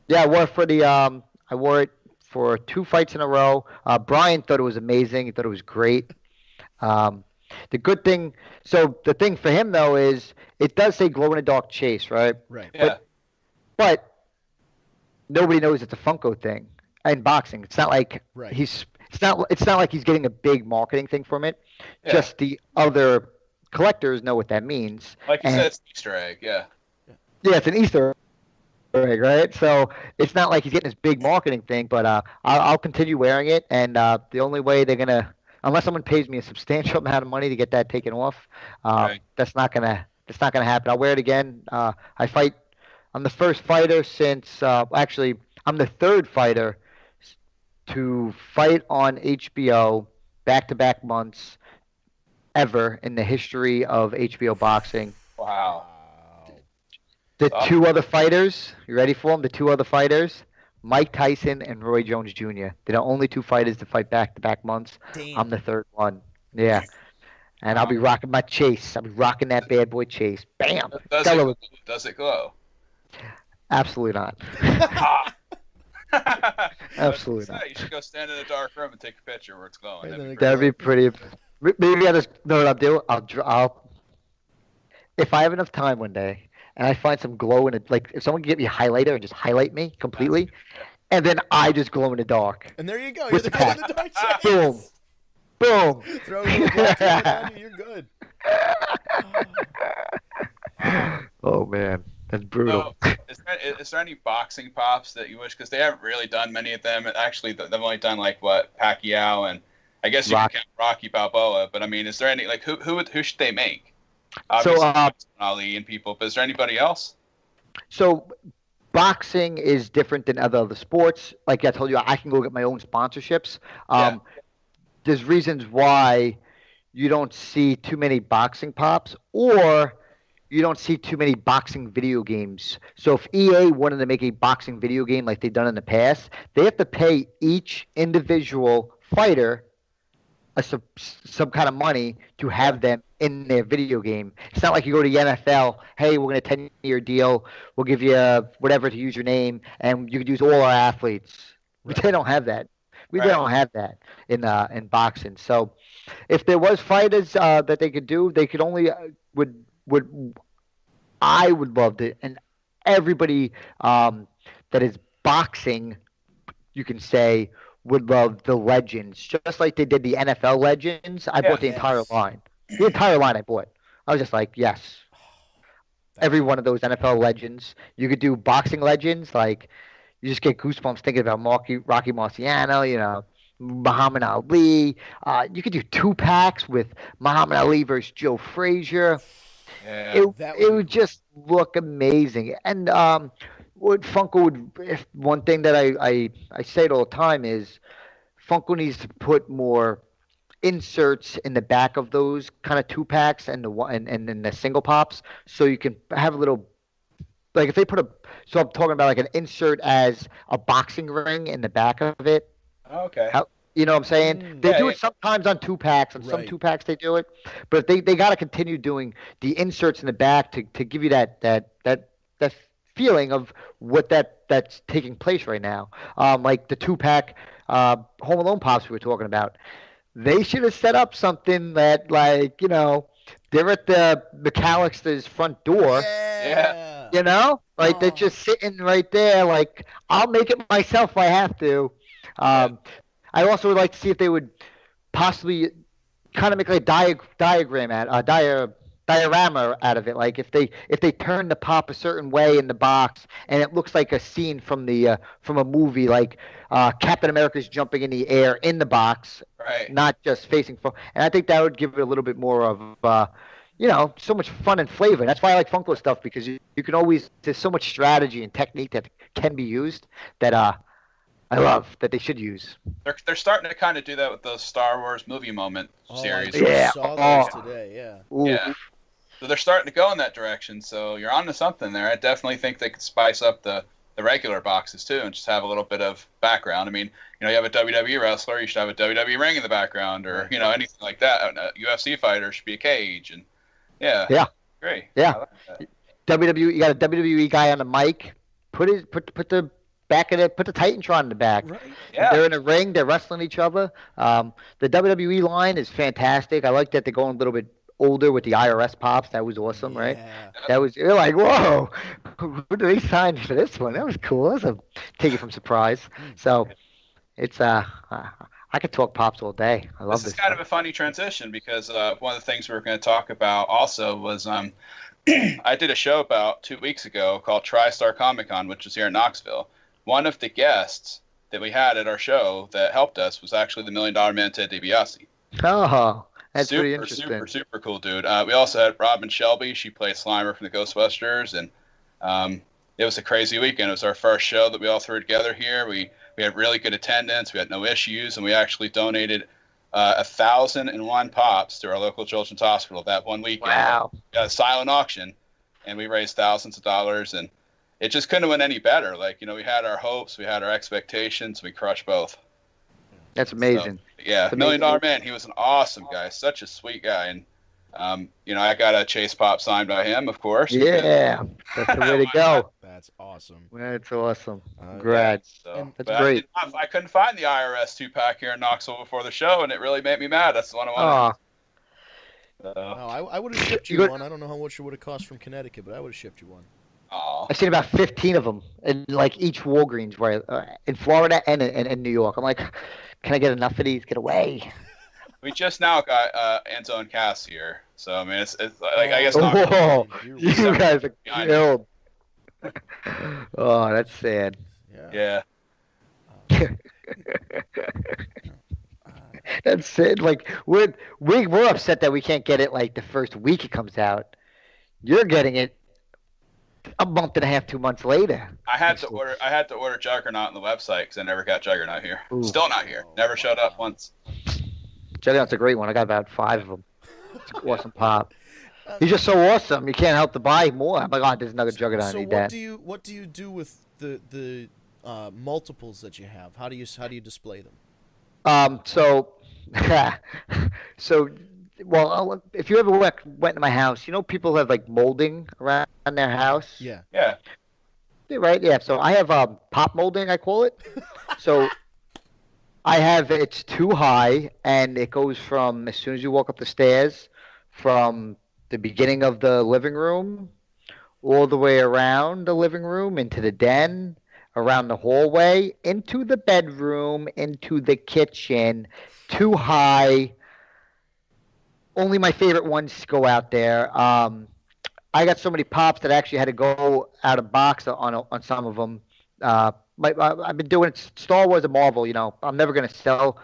Yeah, I wore it for 2 fights in a row. Brian thought it was amazing. He thought it was great. The good thing, so the thing for him, though, is it does say glow-in-the-dark Chase, right? Right. Yeah. But nobody knows it's a Funko thing in boxing. It's not like Right. it's not like he's getting a big marketing thing from it. Yeah. Just the other collectors know what that means. Like you said, it's an Easter egg. Yeah. Yeah, it's an Easter egg, right? So it's not like he's getting this big marketing thing. But I'll continue wearing it, and the only way they're gonna, unless someone pays me a substantial amount of money to get that taken off, Right. that's not gonna happen. I'll wear it again. I'm the first fighter since actually I'm the 3rd fighter to fight on HBO back-to-back months ever in the history of HBO boxing. Wow. The 2 other fighters, you ready for them? The 2 other fighters, Mike Tyson and Roy Jones Jr. They're the only 2 fighters to fight back-to-back months. Damn. I'm the 3rd one. Yeah. And I'll be rocking my Chase. I'll be rocking that bad boy Chase. Bam. Does it glow? Absolutely not. Absolutely not. You should go stand in a dark room and take a picture where it's glowing. That'd be pretty. Maybe I just know what I'll do. I'll if I have enough time one day and I find some glow in it, like if someone can get me a highlighter and just highlight me completely, and then I just glow in the dark. And there you go. You're With the the guy in pack. the dark side. Boom. Boom. Throw a little black light on you, you're good. Oh man, that's brutal. So, is there any boxing pops that you wish? Because they haven't really done many of them. Actually, they've only done like what, Pacquiao, and I guess you can count Rocky Balboa. But I mean, is there any like who should they make? Obviously, Ali and people. But is there anybody else? So boxing is different than other sports. Like I told you, I can go get my own sponsorships. There's reasons why you don't see too many boxing pops, or you don't see too many boxing video games. So if EA wanted to make a boxing video game like they've done in the past, they have to pay each individual fighter some kind of money to have them in their video game. It's not like you go to the NFL, hey, we're going to 10-year deal, we'll give you whatever to use your name, and you can use all our athletes. Right. They don't have that. We don't have that in boxing. So if there was fighters that they could do, they could only I would love to, and everybody that is boxing, you can say, would love the legends, just like they did the NFL legends. I bought the entire line. The entire line I bought. I was just like, yes. Every one of those NFL legends. You could do boxing legends, like you just get goosebumps thinking about Rocky Marciano, Muhammad Ali. You could do 2-packs with Muhammad Ali versus Joe Frazier. Yeah, it would just look amazing. And what Funko would, one thing that I say it all the time is Funko needs to put more inserts in the back of those kind of 2-packs and then the single pops, so you can have a little, like if they put so I'm talking about like an insert as a boxing ring in the back of it. Okay. You know what I'm saying? They do it sometimes on 2-packs. On some 2-packs they do it, but they got to continue doing the inserts in the back to give you that feeling of what that's taking place right now. Like the 2-pack Home Alone pops we were talking about. They should have set up something that they're at the McAllister's front door. Yeah. They're just sitting right there. Like, I'll make it myself if I have to. I also would like to see if they would possibly kind of make like a diorama out of it. Like if they turn the pop a certain way in the box and it looks like a scene from a movie, like Captain America's jumping in the air in the box, not just facing forward. And I think that would give it a little bit more of so much fun and flavor. And that's why I like Funko stuff, because you can always, there's so much strategy and technique that can be used that I love that they should use. They're starting to kind of do that with those Star Wars movie moment series. I just Yeah. saw those today. Yeah. Ooh. Yeah. So they're starting to go in that direction. So you're onto something there. I definitely think they could spice up the regular boxes too, and just have a little bit of background. I mean, you have a WWE wrestler, you should have a WWE ring in the background, or anything like that. A UFC fighter should be a cage, and yeah, great. Yeah. WWE, you got a WWE guy on the mic. Put the back of it. Put the Titantron in the back. Right. Yeah. They're in a ring. They're wrestling each other. The WWE line is fantastic. I like that they're going a little bit older with the IRS pops. That was awesome, right? You're like, whoa, who did they sign for this one? That was cool. That was a take it from surprise. So it's I could talk pops all day. I love this. This is kind of a funny transition because one of the things we were going to talk about also was I did a show about 2 weeks ago called TriStar Comic Con, which was here in Knoxville. One of the guests that we had at our show that helped us was actually the $1 Million Man, Ted DiBiase. Oh. That's pretty interesting. Super cool dude. We also had Robin Shelby. She played Slimer from the Ghostbusters, and it was a crazy weekend. It was our first show that we all threw together here. We had really good attendance. We had no issues, and we actually donated 1,001 pops to our local children's hospital that one weekend. Wow! We had a silent auction, and we raised thousands of dollars, and it just couldn't have went any better. We had our hopes, we had our expectations, we crushed both. That's amazing. So, yeah, $1 Million Man. He was an awesome guy, such a sweet guy, and I got a Chase Pop signed by him, of course. Yeah, that's the way to go. That's awesome. That's awesome. Congrats. That's great. I couldn't find the IRS 2-pack here in Knoxville before the show, and it really made me mad. That's the one I wanted. I would have shipped you one. I don't know how much it would have cost from Connecticut, but I would have shipped you one. I've seen about 15 of them in each Walgreens, where in Florida and in New York. I'm like, can I get enough of these? Get away. We just now got Enzo and Cass here, so I mean, it's like I guess. Oh, you guys are killed. Oh, that's sad. Yeah. That's sad. Like we're upset that we can't get it like the first week it comes out. You're getting it a month and a half, 2 months later. I had to order Juggernaut on the website because I never got Juggernaut here. Ooh. Still not here. Never showed up once. Juggernaut's a great one. I got about 5 of them. It's an awesome pop. He's just so awesome. You can't help to buy more. I'm like, there's another Juggernaut. So what do you do with the multiples that you have? How do you display them? Well, if you ever went to my house, people have like molding around their house. Yeah. Right. Yeah. So I have pop molding, I call it. So it's too high, and it goes from as soon as you walk up the stairs, from the beginning of the living room, all the way around the living room into the den, around the hallway, into the bedroom, into the kitchen. Too high. Only my favorite ones go out there. I got so many pops that I actually had to go out of box on some of them. I've been doing Star Wars and Marvel. I'm never going to sell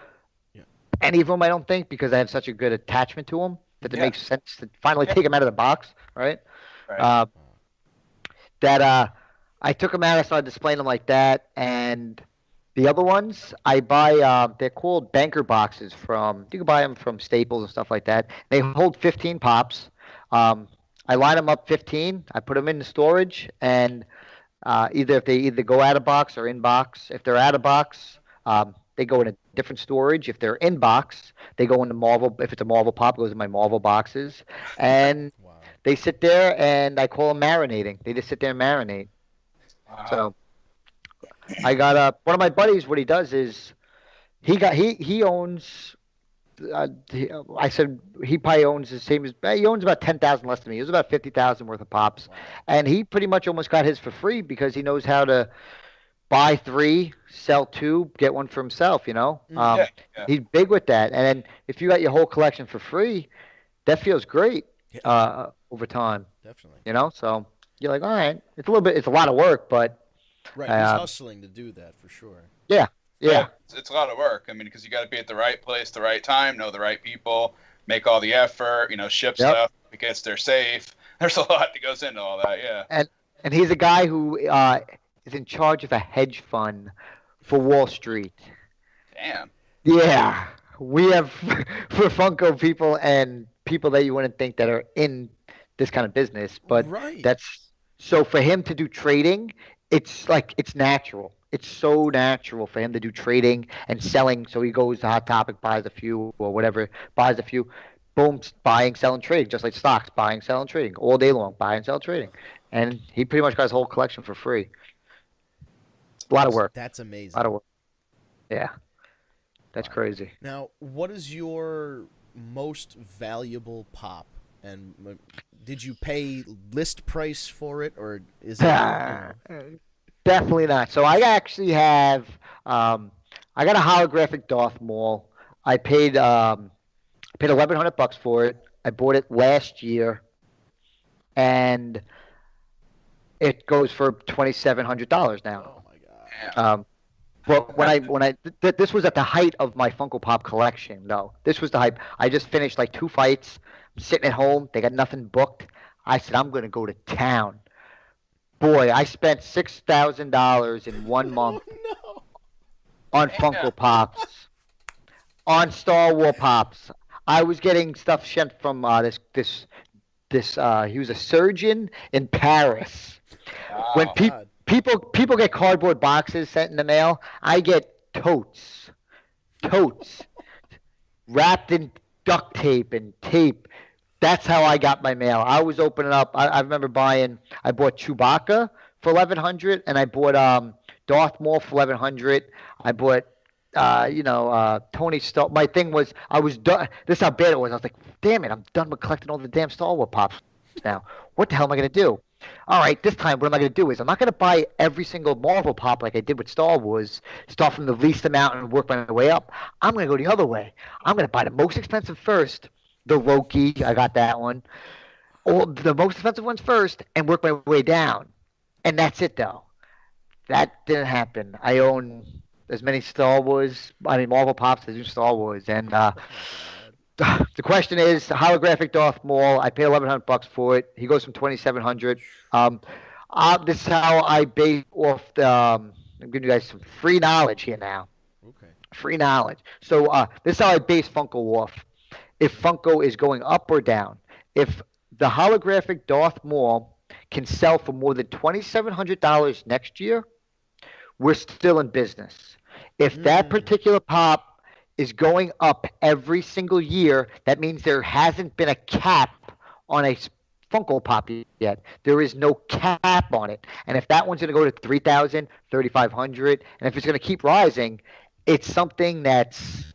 any of them, I don't think, because I have such a good attachment to them that it makes sense to finally take them out of the box, right? I took them out. I started displaying them like that, and the other ones I buy. They're called banker boxes you can buy them from Staples and stuff like that. They hold 15 pops. I line them up 15. I put them in the storage, and if they go out of box or in box. If they're out of box, they go in a different storage. If they're in box, they go into Marvel. If it's a Marvel pop, it goes in my Marvel boxes, and they sit there, and I call them marinating. They just sit there and marinate. Wow. So I got one of my buddies. What he does is he owns. I said he probably owns the same as he owns about 10,000 less than me. It was about 50,000 worth of pops, and he pretty much almost got his for free because he knows how to buy 3, sell 2, get one for himself. He's big with that. And then if you got your whole collection for free, that feels great over time. Definitely. So you're like, all right, it's a lot of work, but right, he's hustling to do that for sure. Yeah. It's a lot of work. I mean, because you got to be at the right place, the right time, know the right people, make all the effort, ship stuff, it gets there safe. There's a lot that goes into all that, yeah. And he's a guy who is in charge of a hedge fund for Wall Street. Damn. Yeah, we have for Funko people and people that you wouldn't think that are in this kind of business, but Right. that's so for him to do trading, it's like it's natural. It's so natural for him to do trading and selling. So he goes to Hot Topic, buys a few or whatever, buys a few, boom, buying, selling, trading, just like stocks, buying, selling, trading all day long, buying, selling, trading, and he pretty much got his whole collection for free. A lot of work, That's a lot amazing. of work. Yeah, that's Wow. crazy. Now, what is your most valuable pop? And did you pay list price for it, or is it, Definitely not. So I actually have I got a holographic Darth Maul. I paid $1,100 for it. I bought it last year, and it goes for $2,700 now. Oh my god. Damn. But this was at the height of my Funko Pop collection. No, this was the hype. I just finished like 2 fights. I'm sitting at home. They got nothing booked. I said I'm gonna go to town. Boy, I spent $6,000 in 1 month Oh on Damn. Funko Pops, on Star Wars Pops. I was getting stuff sent from this. He was a surgeon in Paris. When Wow. God. people get cardboard boxes sent in the mail, I get totes wrapped in duct tape and tape. That's how I got my mail. I was opening up. I remember buying. I bought Chewbacca for 1,100, and I bought Darth Maul for 1,100. I bought Tony Stark. My thing was I was done. This is how bad it was. I was like, damn it, I'm done with collecting all the damn Star Wars pops now. What the hell am I gonna do? All right, this time what am I gonna do is I'm not gonna buy every single Marvel pop like I did with Star Wars. Start from the least amount and work my way up. I'm gonna go the other way. I'm gonna buy the most expensive first. The Loki, I got that one. All the most expensive ones first, and work my way down. And that's it, though. That didn't happen. I own as many Marvel Pops as I do Star Wars. And the question is, holographic Darth Maul. I paid $1,100 for it. He goes from 2,700. This is how I base off the. I'm giving you guys some free knowledge here now. Okay. Free knowledge. So this is how I base Funko off. If Funko is going up or down. If the holographic Darth Maul can sell for more than $2,700 next year, we're still in business. If that particular pop is going up every single year, that means there hasn't been a cap on a Funko Pop yet. There is no cap on it. And if that one's going to go to 3,000, 3,500, and if it's going to keep rising, it's something that's,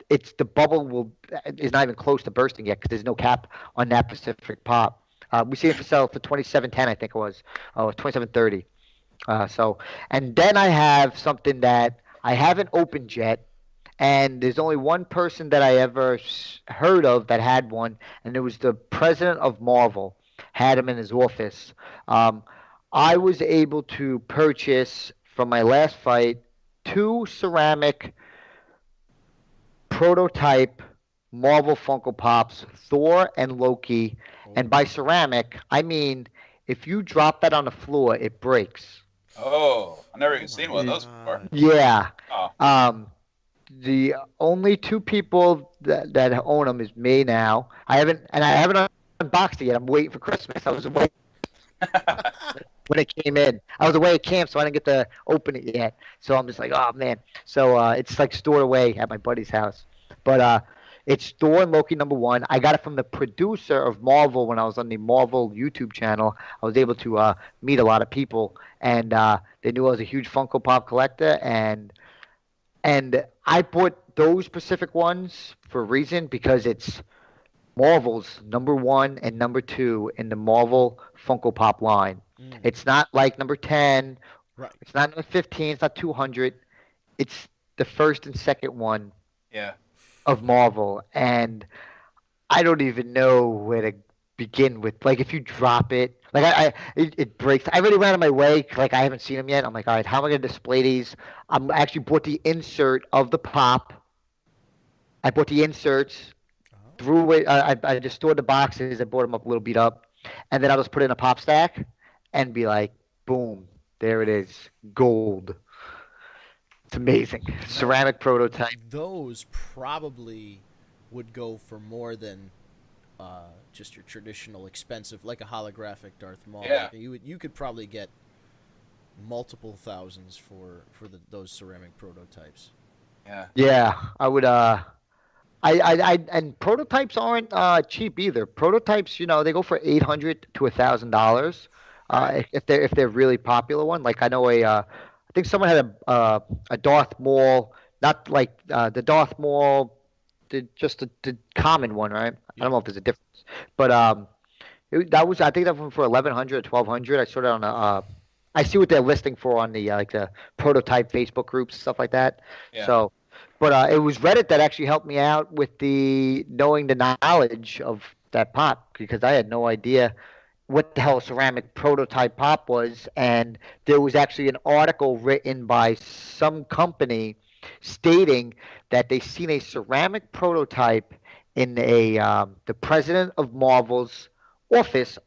it's the bubble is not even close to bursting yet because there's no cap on that specific pop. We see it for sale for 27.10, I think it was, 27.30. And then I have something that I haven't opened yet, and there's only one person that I ever heard of that had one, and it was the president of Marvel, had him in his office. I was able to purchase from my last fight 2 ceramic prototype Marvel Funko Pops, Thor and Loki. And by ceramic, I mean if you drop that on the floor, it breaks. Oh, I've never even seen one of those before. Yeah. Oh. The only 2 people that own them is me now. I haven't unboxed it yet. I'm waiting for Christmas. I was away when it came in. I was away at camp, so I didn't get to open it yet. So I'm just like, oh man. So it's like stored away at my buddy's house. But it's Thor and Loki #1. I got it from the producer of Marvel when I was on the Marvel YouTube channel. I was able to meet a lot of people, and they knew I was a huge Funko Pop collector, and I bought those specific ones for a reason because it's Marvel's #1 and #2 in the Marvel Funko Pop line. It's not like number 10. Right. It's not number 15. It's not 200. It's the first and second one Yeah. of Marvel, and I don't even know where to begin with. Like, if you drop it, like it breaks. I already ran out of my way. Like, I haven't seen them yet. I'm like, all right, how am I going to display these? I actually bought the insert of the pop. I bought the inserts, threw away. I just stored the boxes. I bought them up a little beat up, and then I'll just put it in a pop stack and be like, boom, there it is, gold. It's amazing. Ceramic prototype. Those probably would go for more than just your traditional expensive, like a holographic Darth Maul. Yeah. Like you could probably get multiple thousands for those ceramic prototypes. Yeah. Yeah, I would. And prototypes aren't cheap either. Prototypes, they go for $800 to $1,000. Right. If they're really popular one, like I know I think someone had a Darth Maul, not like the Darth Maul, the common one, right? I don't know if there's a difference, but I think that one for 1,100 or 1,200. I saw it on I see what they're listing for on the like the prototype Facebook groups, stuff like that. Yeah. So, but it was Reddit that actually helped me out with the knowing the knowledge of that pop, because I had no idea what the hell a ceramic prototype pop was, and there was actually an article written by some company stating that they seen a ceramic prototype in the president of Marvel's office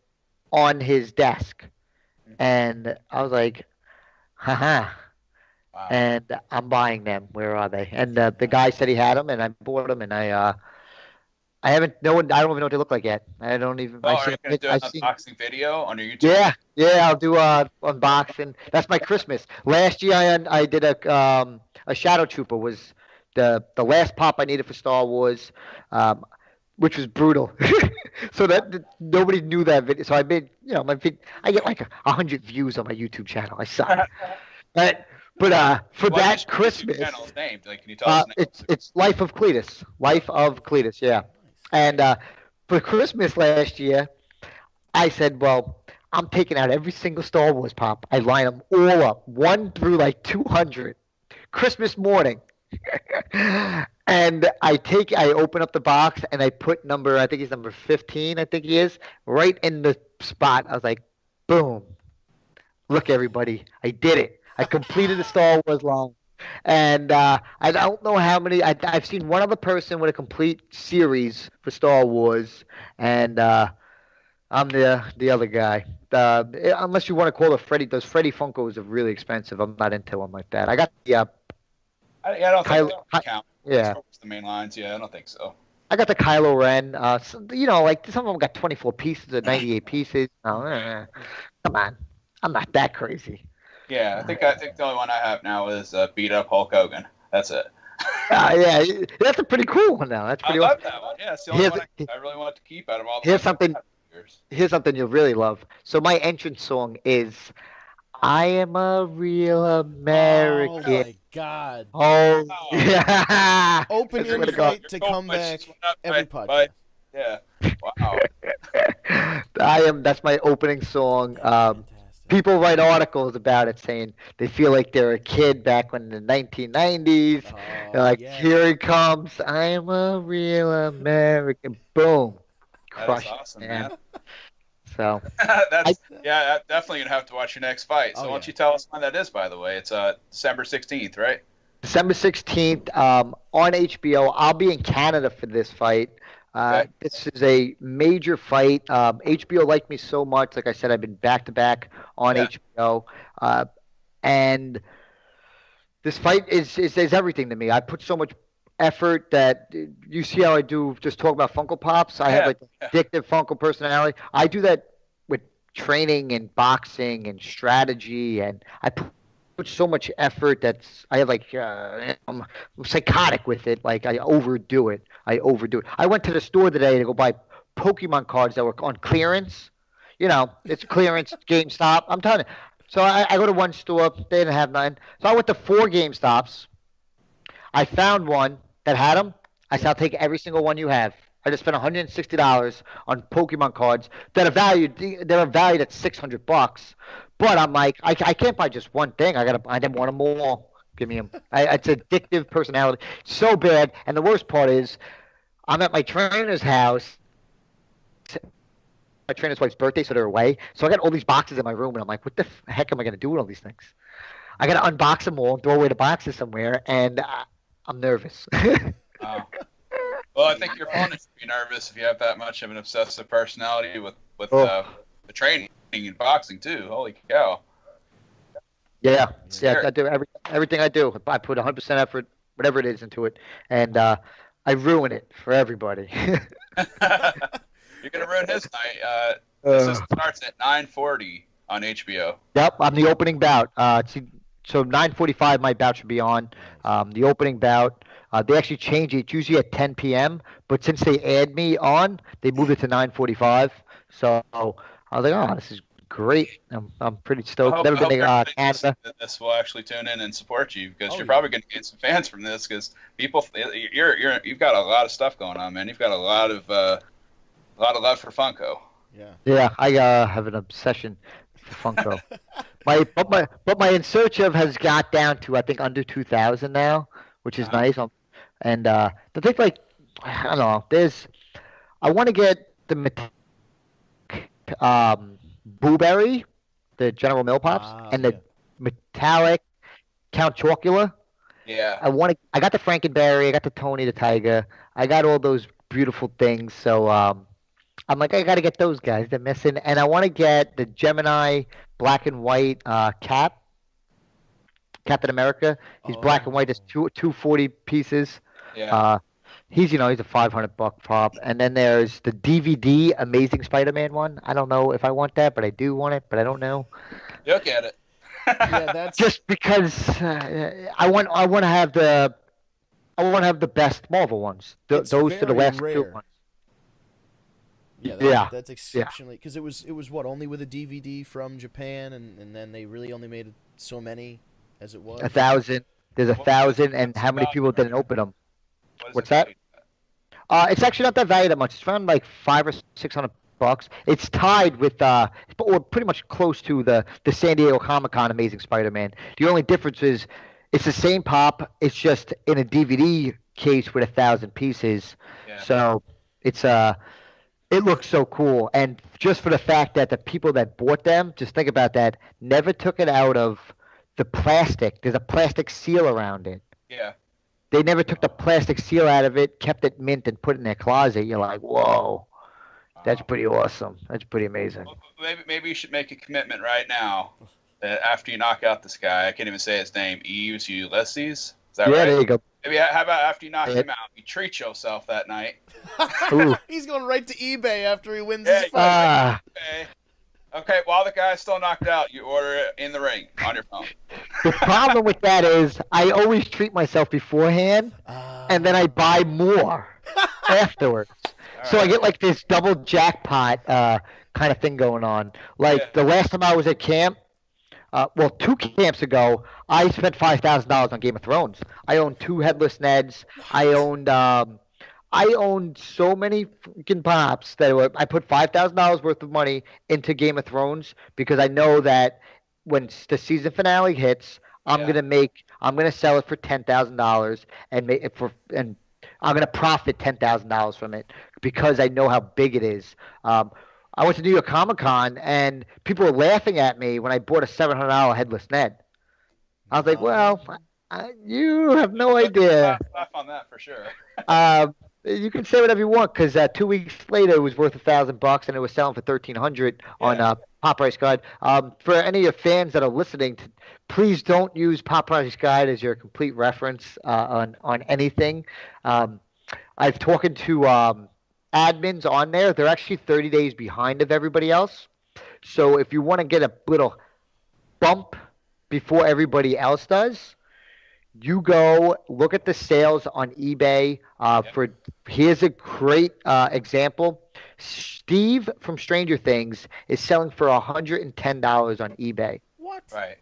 on his desk, and I was like, haha. Wow. And I'm buying them. Where are they? And the guy said he had them, and I bought them, and I haven't. No one. I don't even know what they look like yet. I don't even. Oh, are you gonna do an unboxing video on your YouTube? Yeah. I'll do unboxing. That's my Christmas. Last year I did a Shadow Trooper was the last pop I needed for Star Wars, which was brutal. So that nobody knew that video. So I made I get like 100 views on my YouTube channel. I suck. But for that Christmas, channel's name? Like, can you tell us? It's Life of Cletus. Life of Cletus, yeah. And for Christmas last year, I said, well, I'm taking out every single Star Wars pop. I line them all up, 1 through like 200. Christmas morning. And I open up the box and I put I think he's number 15, I think he is, right in the spot. I was like, boom. Look, everybody, I did it. I completed the Star Wars line. And I don't know how many. I've seen one other person with a complete series for Star Wars, and I'm the other guy. Unless you want to call it Freddy. Those Freddy Funkos are really expensive. I'm not into them like that. I got the I don't think they count. Yeah. The main lines. Yeah, I don't think so. I got the Kylo Ren. Like some of them got 24 pieces or 98 pieces. Oh, come on, I'm not that crazy. Yeah, I think the only one I have now is beat up Hulk Hogan. That's it. Yeah, that's a pretty cool one now. That's pretty. I love that one. Yeah, it's the only one I really want to keep out of all the. Here's something you'll really love. So my entrance song is "I Am a Real American." Oh my God! Oh yeah! Open invite to come back every podcast. Yeah. Wow. That's my opening song. People write articles about it saying they feel like they're a kid back in the 1990s. They're like, here he comes. I am a real American. Boom. That's awesome, man. So. That's definitely going to have to watch your next fight. So why don't you tell us when that is, by the way? It's December 16th, right? December 16th on HBO. I'll be in Canada for this fight. Okay. This is a major fight. HBO liked me so much. Like I said, I've been back-to-back on HBO. And this fight is everything to me. I put so much effort that you see how I do just talk about Funko Pops. I have like addictive Funko personality. I do that with training and boxing and strategy. And I put so much effort I have like I'm psychotic with it. Like I overdo it. I went to the store today to go buy Pokemon cards that were on clearance. It's clearance, GameStop. I'm telling you. So I go to one store, they didn't have none. So I went to 4 GameStops. I found one that had them. I said, I'll take every single one you have. I just spent $160 on Pokemon cards that are valued at $600. But I'm like, I can't buy just one thing. I didn't want them all. Give me them. It's addictive personality. So bad. And the worst part is, I'm at my trainer's house. My trainer's wife's birthday, so they're away. So I got all these boxes in my room, and I'm like, what the heck am I going to do with all these things? I got to unbox them all and throw away the boxes somewhere, and I'm nervous. Wow. Well, I think your opponent should be nervous if you have that much of an obsessive personality with the training in boxing too. Holy cow! Yeah, yeah. Sure. I do everything I do. I put 100% effort, whatever it is, into it, and I ruin it for everybody. You're gonna ruin his night. This Uh, starts at 9:40 on HBO. Yep, I'm the opening bout. So 9:45 my bout should be on. The opening bout. They actually change it. It's usually at 10 p.m. But since they add me on, they moved it to 9:45. So I was like, oh, this is great. I'm pretty I stoked. hope, Never I been hope to everybody Canada. listening to this will actually tune in and support you because Oh, you're yeah. probably going to gain some fans from this because people, you've got a lot of stuff going on, man. You've got a lot of love for Funko. Yeah. Yeah, I have an obsession for Funko. But my In Search Of has got down to I think under 2,000 now, which is nice. And the thing like I don't know, I want to get the Blueberry, the General Mill Pops, and the metallic Count Chocula. Yeah. I got the Frankenberry, I got the Tony the Tiger, I got all those beautiful things. So I'm like, I got to get those guys. They're missing, and I want to get the Gemini black and white Captain America. He's black and white. There's 240 pieces. Yeah. He's a $500 pop, and then there's the DVD Amazing Spider-Man one. I don't know if I want that, but I do want it, but I don't know. You'll get it. Yeah, that's Just because I want to have the best Marvel ones. It's Those are the very last two rare. ones. Yeah, that's Yeah. exceptionally because it was what, only with a DVD from Japan, and then they really only made so many as it was. 1,000. There's What- 1,000, and what's how many the people value? didn't open them? What is What's it that? valued at? It's actually not that valued that much. It's around like $500 or $600. It's tied with or pretty much close to the San Diego Comic-Con Amazing Spider-Man. The only difference is it's the same pop. It's just in a DVD case with 1,000 pieces. Yeah. So it's it looks so cool, and just for the fact that the people that bought them, just think about that, never took it out of the plastic. There's a plastic seal around it. Yeah. They never took the plastic seal out of it, kept it mint, and put it in their closet. You're like, whoa, that's pretty awesome. That's pretty amazing. Well, maybe you should make a commitment right now that after you knock out this guy, I can't even say his name, Eves Ulysses. Is that Yeah, right? there you go. Maybe how about after you knock Yeah. him out, you treat yourself that night. Ooh. He's going right to eBay after he wins Yeah, his fight. Okay, while the guy's still knocked out, you order it in the ring on your phone. The problem with that is I always treat myself beforehand, and then I buy more afterwards. So I get like this double jackpot kind of thing going on. Like the last time I was at camp, 2 camps ago, I spent $5,000 on Game of Thrones. I owned 2 Headless Neds. I owned so many freaking pops that I put $5,000 worth of money into Game of Thrones because I know that when the season finale hits, I'm gonna sell it for $10,000 and I'm gonna profit $10,000 from it because I know how big it is. I went to New York Comic Con and people were laughing at me when I bought a $700 Headless Ned. I was like, well, you have no idea. Laugh on that for sure. You can say whatever you want because 2 weeks later it was worth $1,000 and it was selling for $1,300 on Pop Price Guide. For any of your fans that are listening, please don't use Pop Price Guide as your complete reference on anything. I've talked to admins on there. They're actually 30 days behind of everybody else. So if you want to get a little bump before everybody else does, you go look at the sales on eBay. Here's a great example. Steve from Stranger Things is selling for $110 on eBay. What? Right.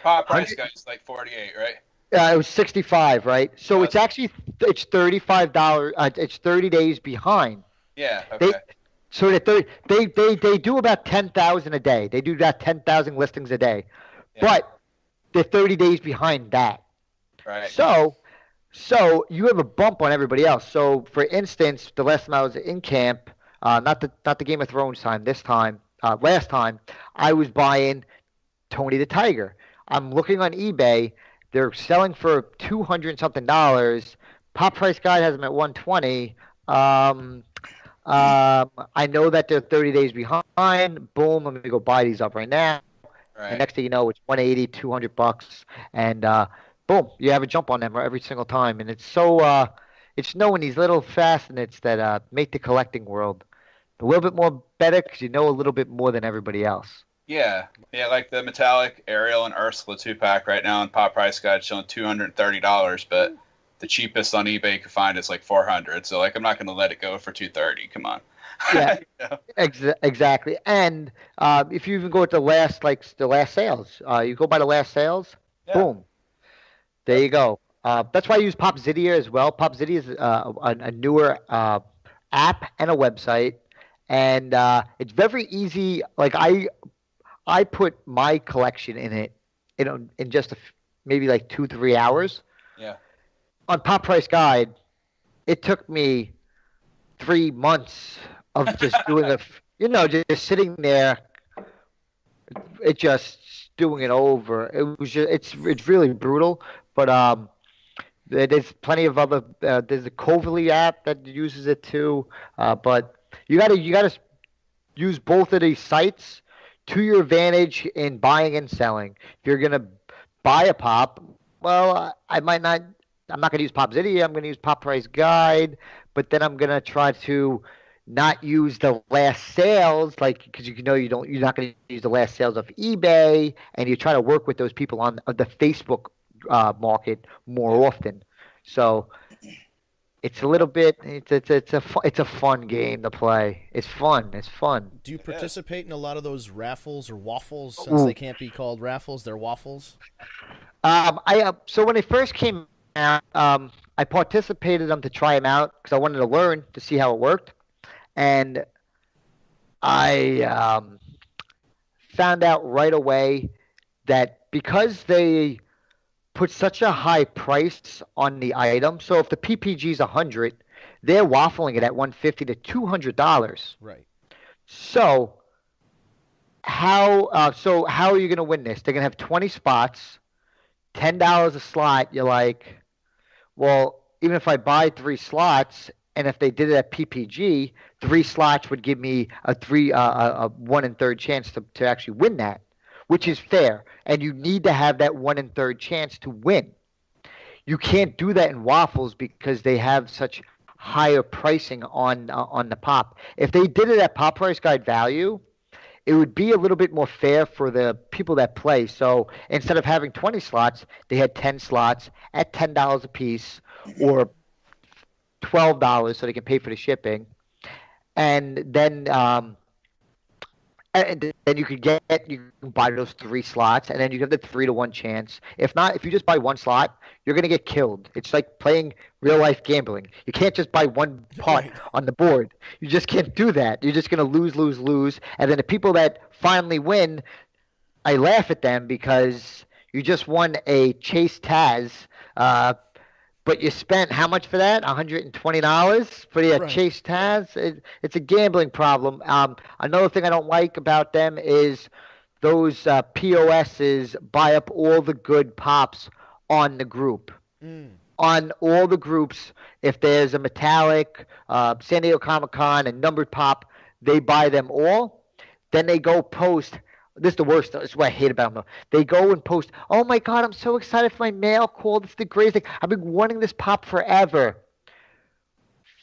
Pop price guy's like 48, right? It was 65, right? So it's actually $35. It's 30 days behind. Yeah. Okay. They do about 10,000 a day. They do about 10,000 listings a day, but they're 30 days behind that. Right. So you have a bump on everybody else. So for instance, the last time I was in camp, not the Game of Thrones time, last time, I was buying Tony the Tiger. I'm looking on eBay. They're selling for $200 something. Pop Price Guide has them at $120. I know that they're 30 days behind. Boom, I'm going to go buy these up right now. And next thing you know, it's 180, $200, and boom, you have a jump on them every single time. And it's so it's knowing these little facets that make the collecting world a little bit more better because you know a little bit more than everybody else. Yeah, like the metallic Ariel and Ursula 2-pack right now on Pop Price Guide showing $230, but the cheapest on eBay you can find is like $400. So like I'm not going to let it go for $230. Come on. Yeah, exactly. And if you even go with the last sales, you go by the last sales, boom, there you go. That's why I use Popzidia as well. Popzidia is a newer app and a website, and it's very easy. Like I put my collection in it, in just maybe like 2-3 hours. Yeah. On Pop Price Guide, it took me 3 months of just doing just sitting there, just doing it over. It was it's really brutal. But there's plenty of other. There's a Coverly app that uses it too. But you gotta use both of these sites to your advantage in buying and selling. If you're gonna buy a pop, well, I'm not gonna use Popzidia. I'm gonna use Pop Price Guide, but then I'm gonna try to not use the last sales, because you're not going to use the last sales of eBay, and you try to work with those people on the Facebook market more often. So it's a little bit. It's a fun game to play. It's fun. Do you participate in a lot of those raffles or waffles? Since they can't be called raffles, they're waffles. So when they first came out, I participated in them to try them out because I wanted to learn to see how it worked. And I found out right away that because they put such a high price on the item, so if the PPG is $100, they're waffling it at $150 to $200. Right. So how are you going to win this? They're going to have 20 spots, $10 a slot. You're like, well, even if I buy 3 slots. And if they did it at PPG, 3 slots would give me a 1 1/3 chance to actually win that, which is fair. And you need to have that 1 1/3 chance to win. You can't do that in waffles because they have such higher pricing on the pop. If they did it at Pop Price Guide value, it would be a little bit more fair for the people that play. So instead of having 20 slots, they had 10 slots at $10 a piece, or $12 so they can pay for the shipping, and then you can buy those 3 slots, and then you have the 3-to-1 chance. If not, if you just buy 1 slot, you're gonna get killed. It's like playing real life gambling. You can't just buy 1 pot on the board. You just can't do that. You're just gonna lose, and then the people that finally win, I laugh at them because you just won a Chase Taz. But you spent how much for that? $120 for the Chase Taz? It's a gambling problem. Another thing I don't like about them is those POSs buy up all the good pops on the group. On all the groups, if there's a metallic, San Diego Comic-Con, and numbered pop, they buy them all. Then they go post. This is the worst. This is what I hate about them. They go and post, oh, my God, I'm so excited for my mail call. It's the greatest thing. I've been wanting this pop forever.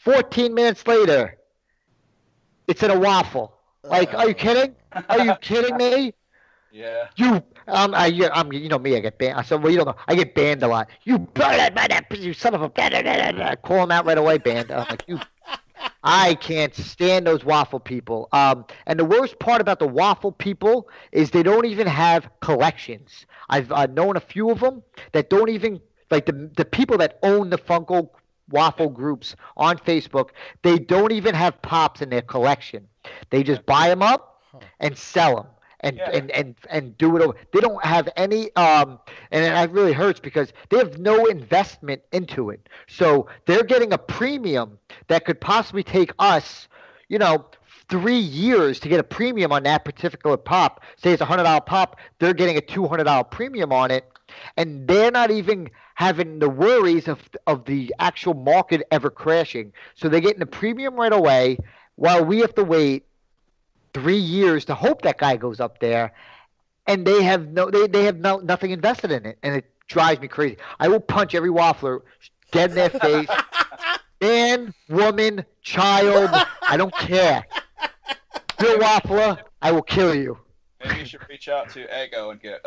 14 minutes later, it's in a waffle. Like, are you kidding? Are you kidding me? Yeah. You know me, I get banned. So, well, you don't know. I get banned a lot. You son of a... Call them out right away, banned. I'm like, you... I can't stand those waffle people. And the worst part about the waffle people is they don't even have collections. I've known a few of them that don't even, like the people that own the Funko waffle groups on Facebook, they don't even have pops in their collection. They just buy them up and sell them. And do it over. They don't have any and it really hurts because they have no investment into it. So they're getting a premium that could possibly take us, 3 years to get a premium on that particular pop. Say it's a $100 pop, they're getting a $200 premium on it, and they're not even having the worries of the actual market ever crashing. So they're getting the premium right away while we have to wait 3 years to hope that guy goes up there. and they have nothing invested in it, and it drives me crazy. I will punch every waffler dead in their face. Man, woman, child, I don't care. Bill Waffler, I will kill you. Maybe you should reach out to Eggo and get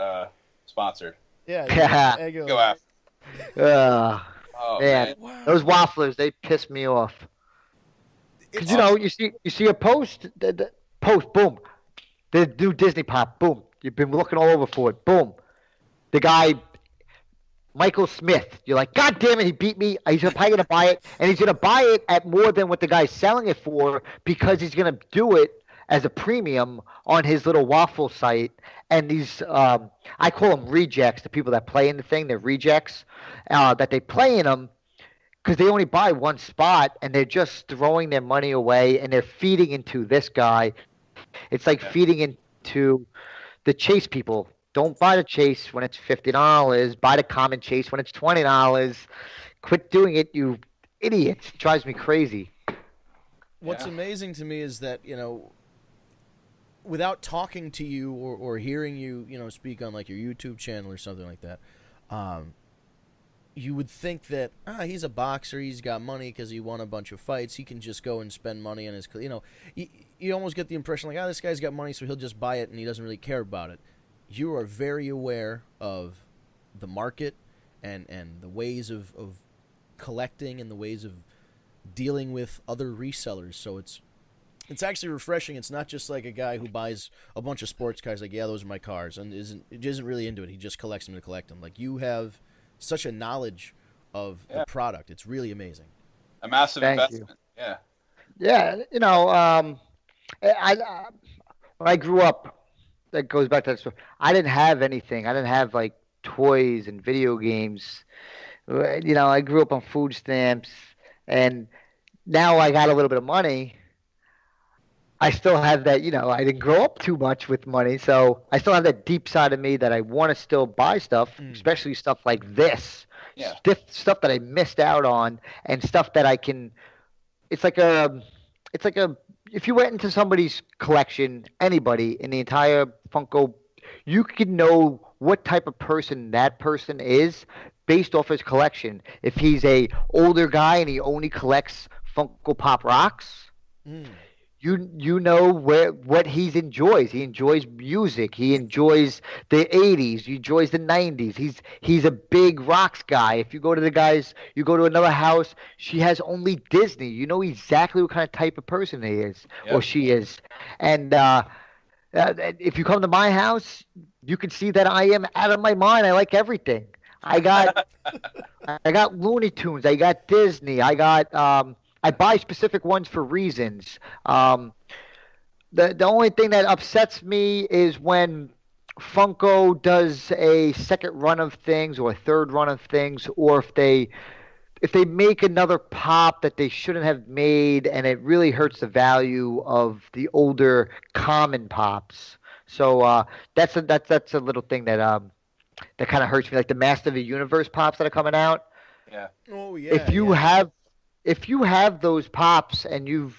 sponsored. Yeah. Go after. Oh man, Wow. those wafflers, they piss me off. Because you see a post, the post, boom, the new Disney pop, boom. You've been looking all over for it, boom. The guy, Michael Smith, you're like, God damn it, he beat me. He's probably going to buy it, and he's going to buy it at more than what the guy's selling it for because he's going to do it as a premium on his little waffle site. And these, I call them rejects, the people that play in the thing, they're rejects, that they play in them because they only buy one spot, and they're just throwing their money away, and they're feeding into this guy. It's like feeding into the chase people. Don't buy the chase when it's $50. Buy the common chase when it's $20. Quit doing it, you idiots. It drives me crazy. What's amazing to me is that, without talking to you or hearing you, speak on like your YouTube channel or something like that, you would think that he's a boxer, he's got money because he won a bunch of fights, he can just go and spend money on his, you almost get the impression like, this guy's got money, so he'll just buy it and he doesn't really care about it. You are very aware of the market and the ways of collecting and the ways of dealing with other resellers. So it's actually refreshing. It's not just like a guy who buys a bunch of sports cars, like, those are my cars, and isn't really into it. He just collects them to collect them. Like, you have such a knowledge of the product. It's really amazing. A massive investment. You. Yeah. When I grew up, that goes back to that story. I didn't have anything. I didn't have like toys and video games. I grew up on food stamps, and now I got a little bit of money. I still have that, I didn't grow up too much with money, so I still have that deep side of me that I want to still buy stuff, especially stuff like this. Yeah. Stuff that I missed out on, and stuff that I can. It's like a. If you went into somebody's collection, anybody in the entire Funko, you can know what type of person that person is based off his collection. If he's a older guy and he only collects Funko Pop rocks, you know what he enjoys. He enjoys music. He enjoys the 80s. He enjoys the 90s. He's a big rocks guy. If you go to another house, she has only Disney. You know exactly what kind of type of person he is or she is. And if you come to my house, you can see that I am out of my mind. I like everything. I got Looney Tunes. I got Disney. I buy specific ones for reasons. The only thing that upsets me is when Funko does a second run of things or a third run of things, or if they make another pop that they shouldn't have made, and it really hurts the value of the older common pops. So that's a little thing that kind of hurts me, like the Master of the Universe pops that are coming out. Yeah. Oh yeah. If you have those pops and you've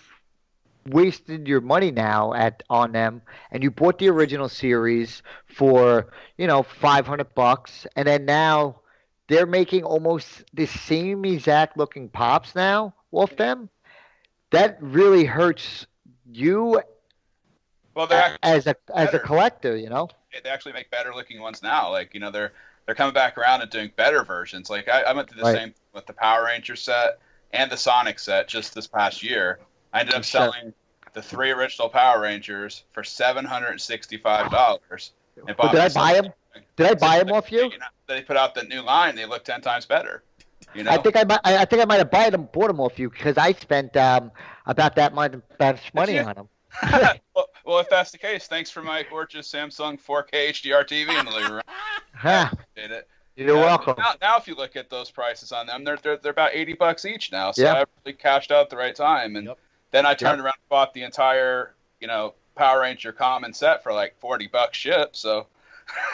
wasted your money now on them, and you bought the original series for $500, and then now they're making almost the same exact looking pops now off them, that really hurts you. Well, as a collector, They actually make better looking ones now. Like they're coming back around and doing better versions. Like I went through the same with the Power Ranger set and the Sonic set just this past year. I ended up selling the 3 original Power Rangers for $765. Did I buy them? Did I buy them off you? They put out the new line. They look 10 times better. I think I might have bought them off you because I spent about that much money on them. Well, if that's the case, thanks for my gorgeous Samsung 4K HDR TV in the living room. Appreciate it. You're welcome. Now, if you look at those prices on them, they're about $80 each now. So I really cashed out at the right time, and then I turned around and bought the entire, Power Ranger common set for like $40 shipped. So,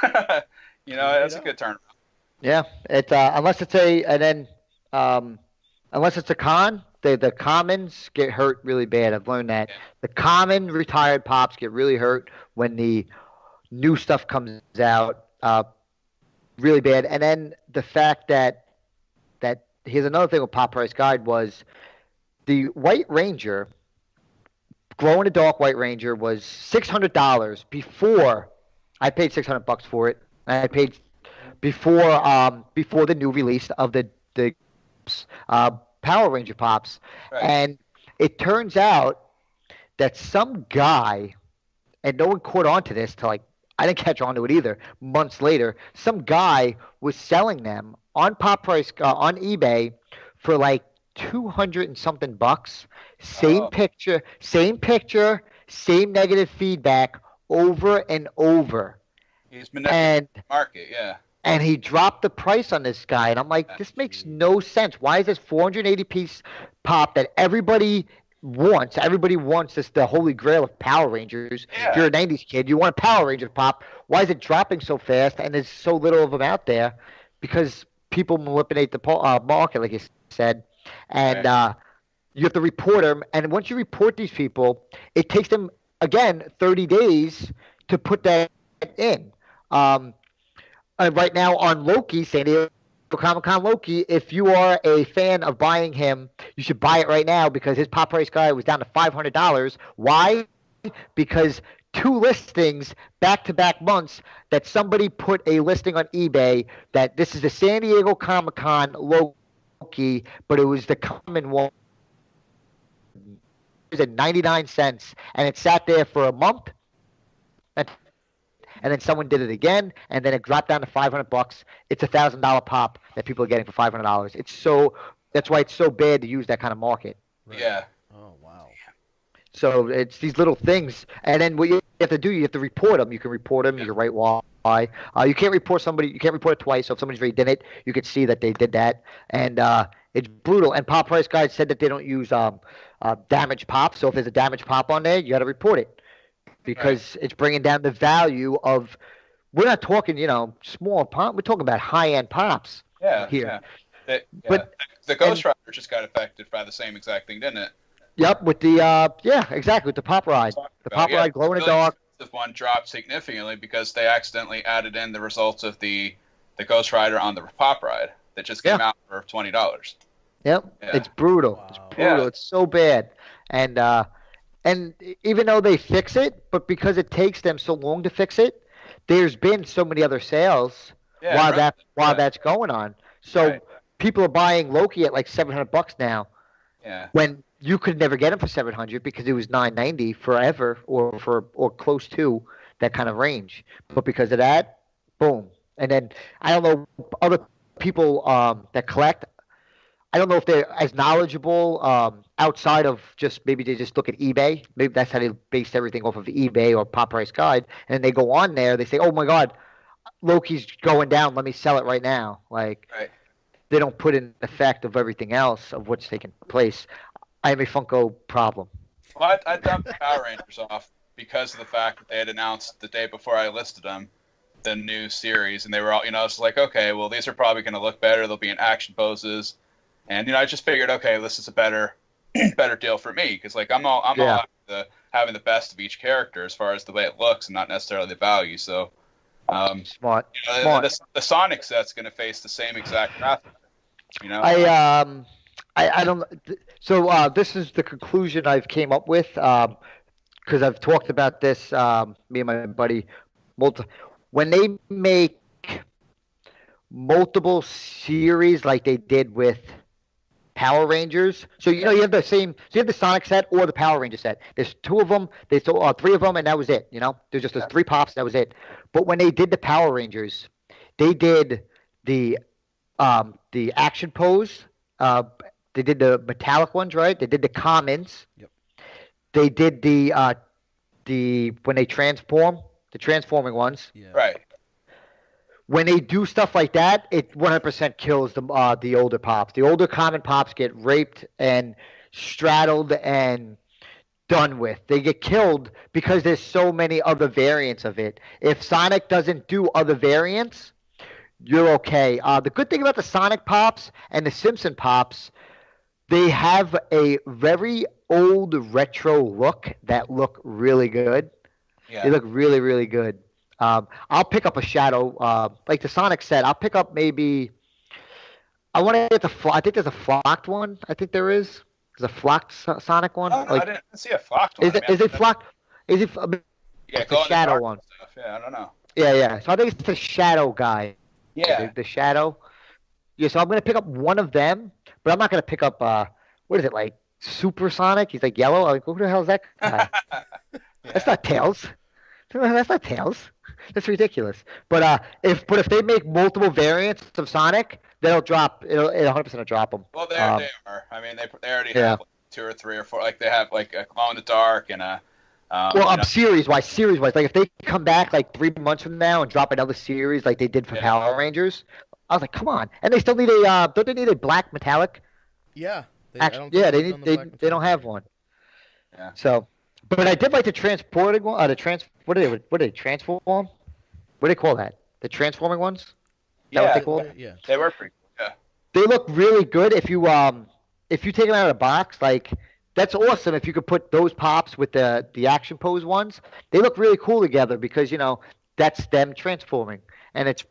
that's a good turnaround. Yeah, unless it's a con, the commons get hurt really bad. I've learned that the common retired pops get really hurt when the new stuff comes out, really bad. And then the fact that here's another thing with Pop Price Guide was the White Ranger, glow in the dark White Ranger, was $600 before I paid $600 for it. I paid before the new release of the Power Ranger pops, Right. and it turns out that some guy, and no one caught on to this till I didn't catch on to it either. Months later, some guy was selling them on Pop Price on eBay for like 200 and something bucks. Same picture, same negative feedback over and over. He's manipulating the market, yeah. And he dropped the price on this guy, and I'm like, this makes no sense. Why is this 480 piece pop that everybody wants? Everybody wants this, the holy grail of Power Rangers. Yeah. If you're a 90s kid, you want a Power Ranger pop. Why is it dropping so fast, and there's so little of them out there? Because people manipulate the market, like you said, and you have to report them. And once you report these people, it takes them, again, 30 days to put that in. Right now on Loki, San Diego Comic-Con Loki, if you are a fan of buying him, you should buy it right now because his Pop Price Guide was down to $500. Why? Because 2 listings back-to-back months that somebody put a listing on eBay that this is the San Diego Comic-Con Loki, but it was the common one. It was at 99 cents, and it sat there for a month. And then someone did it again, and then it dropped down to $500. It's $1,000 pop that people are getting for $500. That's why it's so bad to use that kind of market. Right. Yeah. Oh wow. So it's these little things, and then what you have to do, you have to report them. You can report them. You can write why. You can't report somebody. You can't report it twice. So if somebody's already did it, you can see that they did that, and it's brutal. And Pop Price Guide said that they don't use damaged pop. So if there's a damaged pop on there, you got to report it. Because it's bringing down the value of. We're not talking, small pop. We're talking about high-end pops. Here. Yeah. But the Ghost Rider just got affected by the same exact thing, didn't it? Yep, with the exactly, with the pop ride. The pop ride, glow in the dark. The one dropped significantly because they accidentally added in the results of the Ghost Rider on the pop ride that just came out for $20. Yep, it's brutal. Wow. It's brutal. It's so bad, and even though they fix it, but because it takes them so long to fix it, there's been so many other sales while that's going on. So people are buying Loki at like $700 now. Yeah. When you could never get him for $700 because it was $990 forever or close to that kind of range. But because of that, boom. And then I don't know other people that collect. I don't know if they're as knowledgeable outside of just maybe they just look at eBay. Maybe that's how they base everything off of eBay or Pop Price Guide. And then they go on there. They say, oh, my God, Loki's going down. Let me sell it right now. They don't put in effect of everything else of what's taking place. I have a Funko problem. Well, I dumped the Power Rangers off because of the fact that they had announced the day before I listed them the new series. And they were all, it's like, okay, well, these are probably going to look better. They'll be in action poses. And I just figured, okay, this is a better deal for me because I'm all having the best of each character as far as the way it looks and not necessarily the value. So, smart. The Sonic set's going to face the same exact wrath. I don't. So this is the conclusion I've came up with because I've talked about this. Me and my buddy, when they make multiple series like they did with Power Rangers. So you have the same. So you have the Sonic set or the Power Ranger set. There's 2 of them. There's 3 of them, and that was it. There's just those 3 pops. That was it. But when they did the Power Rangers, they did the action pose. They did the metallic ones, right? They did the commons. Yep. They did the when they transform, the transforming ones. Yeah. Right. When they do stuff like that, it 100% kills the older pops. The older common pops get raped and straddled and done with. They get killed because there's so many other variants of it. If Sonic doesn't do other variants, you're okay. The good thing about the Sonic pops and the Simpson pops, they have a very old retro look that look really good. Yeah. They look really, really good. I'll pick up a Shadow, like the Sonic set. I'll pick up maybe. I want to get I think there's a flocked one. I think there is. There's a flocked Sonic one. Oh, no, Like, I didn't see a flocked one. is it flocked? Is it? Yeah, It's the Shadow one. Stuff. Yeah, I don't know. Yeah. So I think it's the Shadow guy. Yeah. The Shadow. Yeah. So I'm gonna pick up one of them, but I'm not gonna pick up. What is it like? Super Sonic? He's like yellow. I'm like, who the hell is that guy? Yeah. That's not Tails. That's not Tails. That's ridiculous. But if they make multiple variants of Sonic, they'll drop. It'll 100% drop them. Well, they are. I mean, they already have like 2 or 3 or 4. Like they have like a Glow in the Dark and a. Series wise, like if they come back like 3 months from now and drop another series like they did for Power Rangers, I was like, come on. And they still need a. Don't they need a black metallic? Yeah. They don't have one. Yeah. So, but I did like the transporting one. What do they transform? What do they call that? The transforming ones? Yeah. They call it? Yeah. They were pretty cool. Yeah. They look really good if you take them out of the box. Like that's awesome if you could put those pops with the action pose ones. They look really cool together because that's them transforming, and it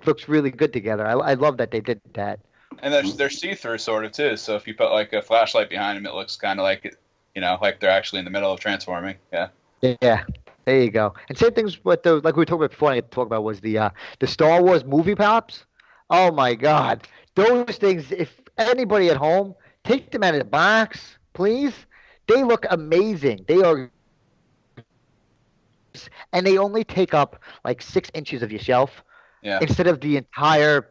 looks really good together. I love that they did that. And they're see-through sort of too. So if you put like a flashlight behind them, it looks kind of like like they're actually in the middle of transforming. Yeah. Yeah. There you go. And same things with like we were talking about before. I talked about was the Star Wars movie pops. Oh my God, those things! If anybody at home, take them out of the box, please. They look amazing. They are, and they only take up like 6 inches of your shelf. Yeah. Instead of the entire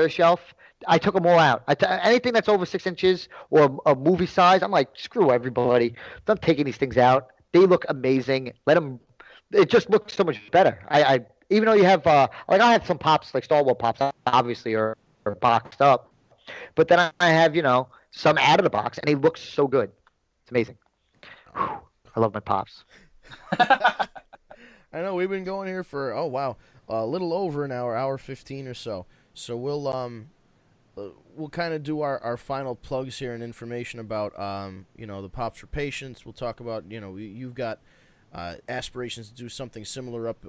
shelf. I took them all out. Anything that's over 6 inches or a movie size, I'm like, screw everybody. I'm taking these things out. They look amazing. Let them. It just looks so much better. I even though you have I have some pops like Star Wars pops, obviously, are boxed up, but then I have some out of the box, and they look so good. It's amazing. Whew. I love my pops. I know we've been going here for a little over an hour 15 or so. So we'll kind of do our final plugs here and information about the Pops for Patients. We'll talk about you've got aspirations to do something similar up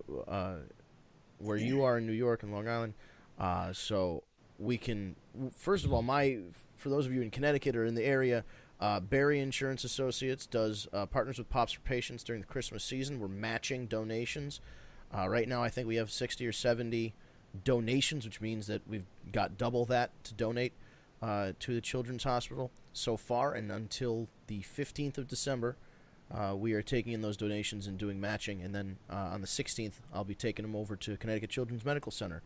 where you are in New York and Long Island. So we can first of all, for those of you in Connecticut or in the area, Barry Insurance Associates does partners with Pops for Patients during the Christmas season. We're matching donations. Right now, I think we have 60 or 70 donations, which means that we've got double that to donate to the Children's Hospital so far, and until the 15th of December, we are taking in those donations and doing matching, and then on the 16th, I'll be taking them over to Connecticut Children's Medical Center.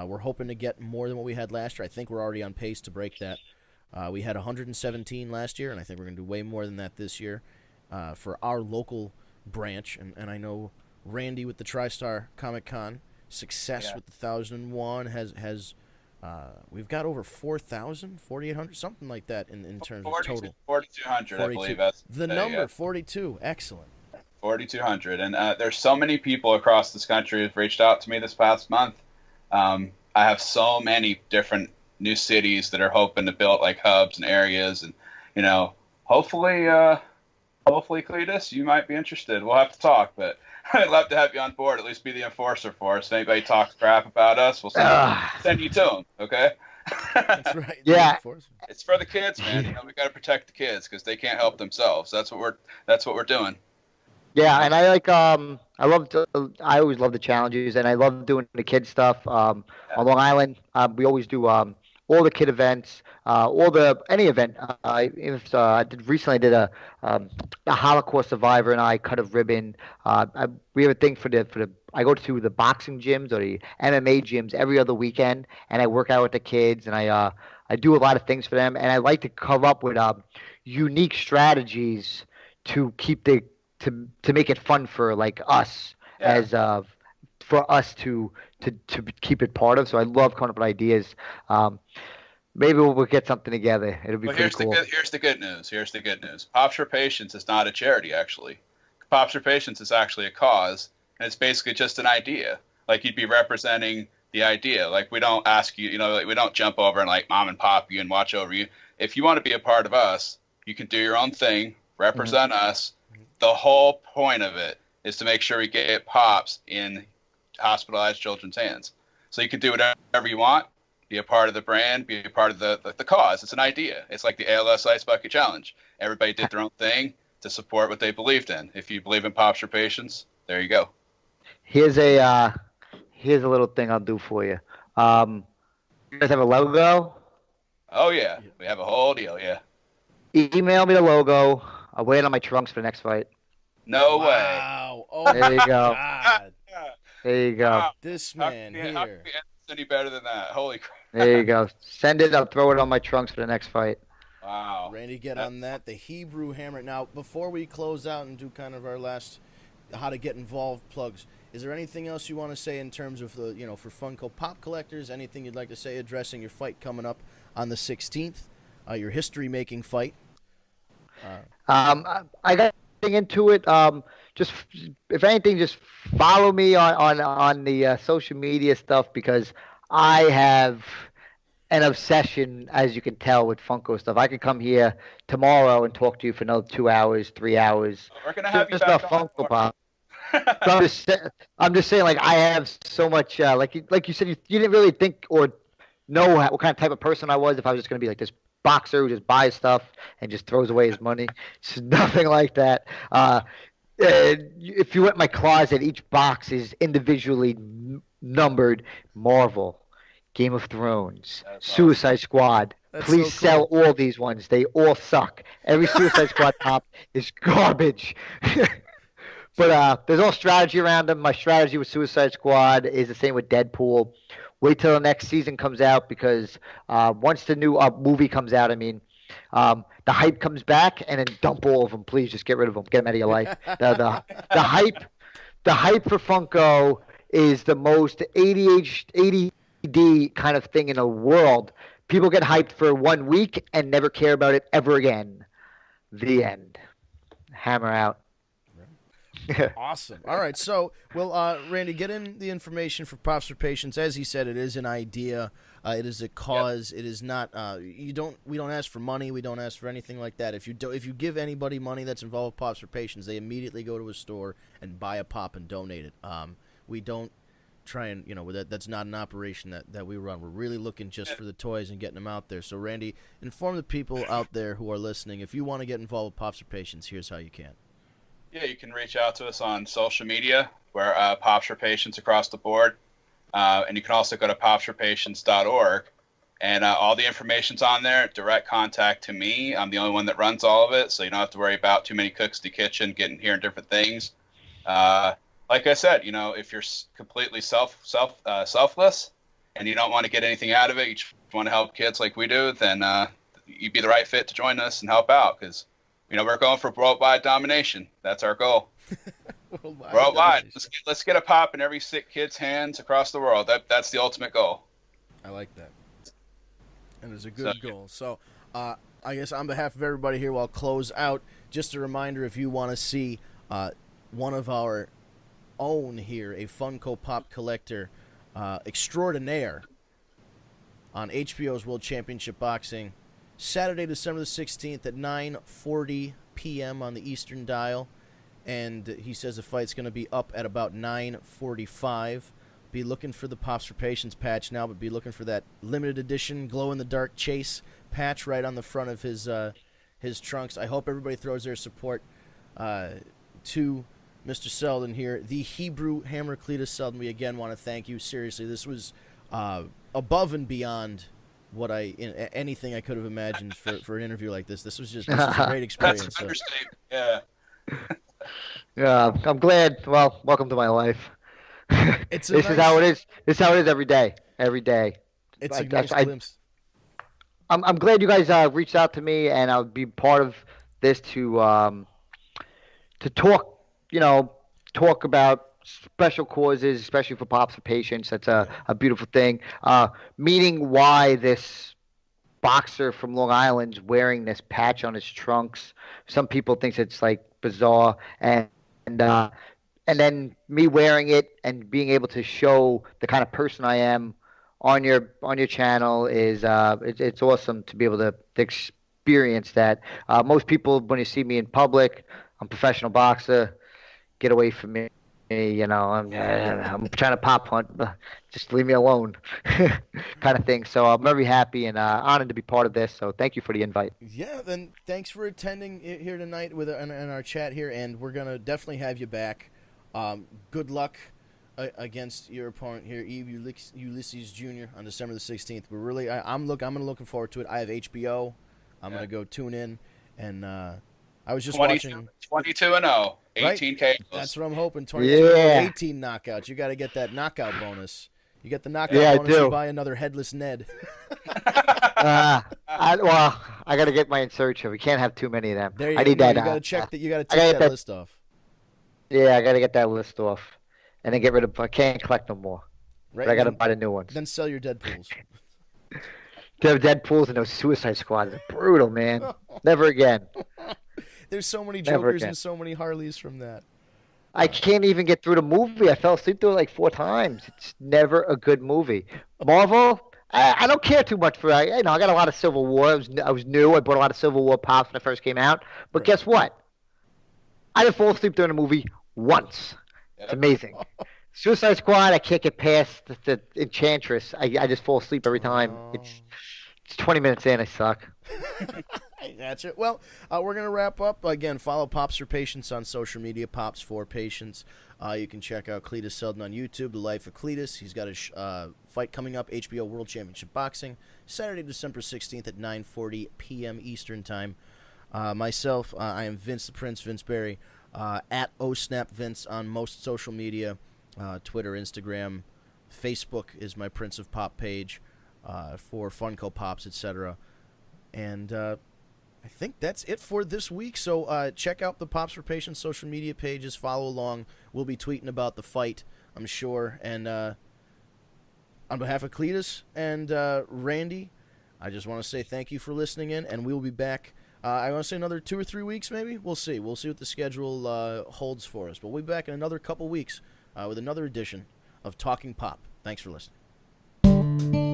We're hoping to get more than what we had last year. I think we're already on pace to break that. We had 117 last year, and I think we're going to do way more than that this year for our local branch, and I know Randy with the TriStar Comic Con success with the 1001 has we've got over 4,000, 4,800, something like that in terms of total. 4,200, I believe. That's the number, 42. Excellent. 4,200. And there's so many people across this country who've reached out to me this past month. I have so many different new cities that are hoping to build like hubs and areas. And, hopefully, Cletus, you might be interested. We'll have to talk, but I'd love to have you on board, at least be the enforcer for us. If anybody talks crap about us, we'll send you to them, okay? That's right. Yeah. It's for the kids, man. We got to protect the kids because they can't help themselves. That's what we're doing. Yeah, and I always love the challenges, and I love doing the kid stuff. On Long Island, we always do all the kid events, any event. I did a Holocaust survivor, and I cut a ribbon. We have a thing for the. I go to the boxing gyms or the MMA gyms every other weekend, and I work out with the kids, and I do a lot of things for them, and I like to come up with unique strategies to keep to make it fun for like us as for us to keep it part of. So I love coming up with ideas. Maybe we'll get something together. It'll be pretty cool. Here's the good news. Pops for Patients is not a charity, actually. Pops for Patients is actually a cause, and it's basically just an idea. Like you'd be representing the idea. Like we don't ask you, like we don't jump over and like mom and pop you and watch over you. If you want to be a part of us, you can do your own thing, represent us. The whole point of it is to make sure we get pops in hospitalized children's hands. So you can do whatever you want, be a part of the brand, be a part of the cause. It's an idea. It's like the ALS Ice Bucket Challenge. Everybody did their own thing to support what they believed in. If you believe in pops for patients, there you go. Here's a little thing I'll do for you. You guys have a logo? Oh, yeah. We have a whole deal, yeah. Email me the logo. I'll wear it on my trunks for the next fight. No way. Wow. Oh, There you go. God. There you go. Wow. This How man can we here. end any better than that? Holy crap. There you go. Send it. I'll throw it on my trunks for the next fight. Wow. Randy, get on that. The Hebrew Hammer. Now, before we close out and do kind of our last how to get involved plugs, is there anything else you want to say in terms of the, for Funko Pop collectors? Anything you'd like to say addressing your fight coming up on the 16th, your history-making fight? I got into it. Just if anything, just follow me on the social media stuff, because I have an obsession, as you can tell, with Funko stuff. I could come here tomorrow and talk to you for another 2 hours, 3 hours. We're going to have you Just back about on. Funko Pop. So I'm just saying, like, I have so much, like you said, you didn't really think or know what kind of type of person I was, if I was just going to be like this boxer who just buys stuff and just throws away his money. It's nothing like that. If you went in my closet, each box is individually numbered. Marvel, Game of Thrones, Suicide Squad. That's Please so sell cool. all these ones. They all suck. Every Suicide Squad top is garbage. But there's all strategy around them. My strategy with Suicide Squad is the same with Deadpool. Wait till the next season comes out, because once the new movie comes out, the hype comes back, and then dump all of them. Please just get rid of them. Get them out of your life. The hype for Funko is the most ADD kind of thing in the world. People get hyped for 1 week and never care about it ever again. The end. Hammer out. Awesome. All right. So, well, Randy, get in the information for Pops for Patients. As he said, it is an idea. It is a cause. Yep. It is not. We don't ask for money. We don't ask for anything like that. If you give anybody money that's involved with Pops for Patients, they immediately go to a store and buy a pop and donate it. We don't try and that's not an operation that we run. We're really looking just for the toys and getting them out there. So, Randy, inform the people out there who are listening. If you want to get involved with Pops for Patients, here's how you can. Yeah, you can reach out to us on social media. We're Pops for Patients across the board. And you can also go to popsforpatients.org. And all the information's on there. Direct contact to me. I'm the only one that runs all of it, so you don't have to worry about too many cooks in the kitchen getting hearing different things. Like I said, if you're completely selfless and you don't want to get anything out of it, you just want to help kids like we do, then you'd be the right fit to join us and help out, because we're going for worldwide domination. That's our goal. Worldwide. Let's get a pop in every sick kid's hands across the world. That's the ultimate goal. I like that. And it's a good goal. So, I guess on behalf of everybody here, I'll close out. Just a reminder, if you want to see one of our own here, a Funko Pop collector extraordinaire on HBO's World Championship Boxing, Saturday, December the 16th at 9:40 p.m. on the Eastern Dial. And he says the fight's going to be up at about 9:45. Be looking for the Pops for Patients patch now, but be looking for that limited edition glow-in-the-dark Chase patch right on the front of his trunks. I hope everybody throws their support to Mr. Seldin here, the Hebrew Hammer Cletus Seldin. We again want to thank you. Seriously, this was above and beyond what anything I could have imagined for an interview like this. This was a great experience. That's an understatement. Yeah. Yeah, I'm glad. Well, welcome to my life. This is how it is. This is how it is every day. Every day. It's a nice glimpse. I'm glad you guys reached out to me, and I'll be part of this to talk. Talk about special causes, especially for Pops for Patients. That's a beautiful thing. Meaning why this boxer from Long Island's wearing this patch on his trunks. Some people think it's like bizarre, and then me wearing it and being able to show the kind of person I am on your channel is it's awesome to be able to experience that. Most people, when you see me in public, I'm a professional boxer. get away from me. You know, I'm trying to pop hunt. Just leave me alone, kind of thing. So I'm very happy and honored to be part of this. So thank you for the invite. Yeah, then thanks for attending here tonight with in our chat here, and we're gonna definitely have you back. Good luck against your opponent here, Eve Ulysses Jr. on December the 16th. We're really, I'm looking forward to it. I have HBO. I'm gonna go tune in, and I was just watching 22-0, 18 KOs. That's what I'm hoping. 18 knockouts. You got to get that knockout bonus. You get the knockout bonus, you buy another headless Ned. I got to get my insertion. We can't have too many of them. There you I need go. that. You got to check that. You got to take that list off. Yeah, I got to get that list off, and then get rid of. I can't collect no more. Right. But I got to buy the new ones. Then sell your Deadpools. The Deadpools and those Suicide Squads are brutal, man. Never again. There's so many Jokers and so many Harleys from that. I can't even get through the movie. I fell asleep through it like 4 times. It's never a good movie. Marvel, I don't care too much for. I got a lot of Civil War. I was new. I bought a lot of Civil War pops when it first came out. But guess what? I didn't fall asleep during the movie once. It's amazing. Suicide Squad, I can't get past the Enchantress. I just fall asleep every time. It's 20 minutes in. I suck. I gotcha. Well, we're going to wrap up. Again, follow Pops for Patience on social media, Pops for Patience. You can check out Cletus Seldin on YouTube, The Life of Cletus. He's got a fight coming up, HBO World Championship Boxing, Saturday, December 16th at 9:40 p.m. Eastern Time. Myself, I am Vince the Prince, Vince Barry, at OSnapVince on most social media, Twitter, Instagram, Facebook is my Prince of Pop page for Funko Pops, etc. And I think that's it for this week. So check out the Pops for Patience social media pages. Follow along. We'll be tweeting about the fight, I'm sure. And on behalf of Cletus and Randy, I just want to say thank you for listening in. And we will be back, I want to say another 2 or 3 weeks maybe. We'll see. We'll see what the schedule holds for us. But we'll be back in another couple weeks with another edition of Talking Pop. Thanks for listening.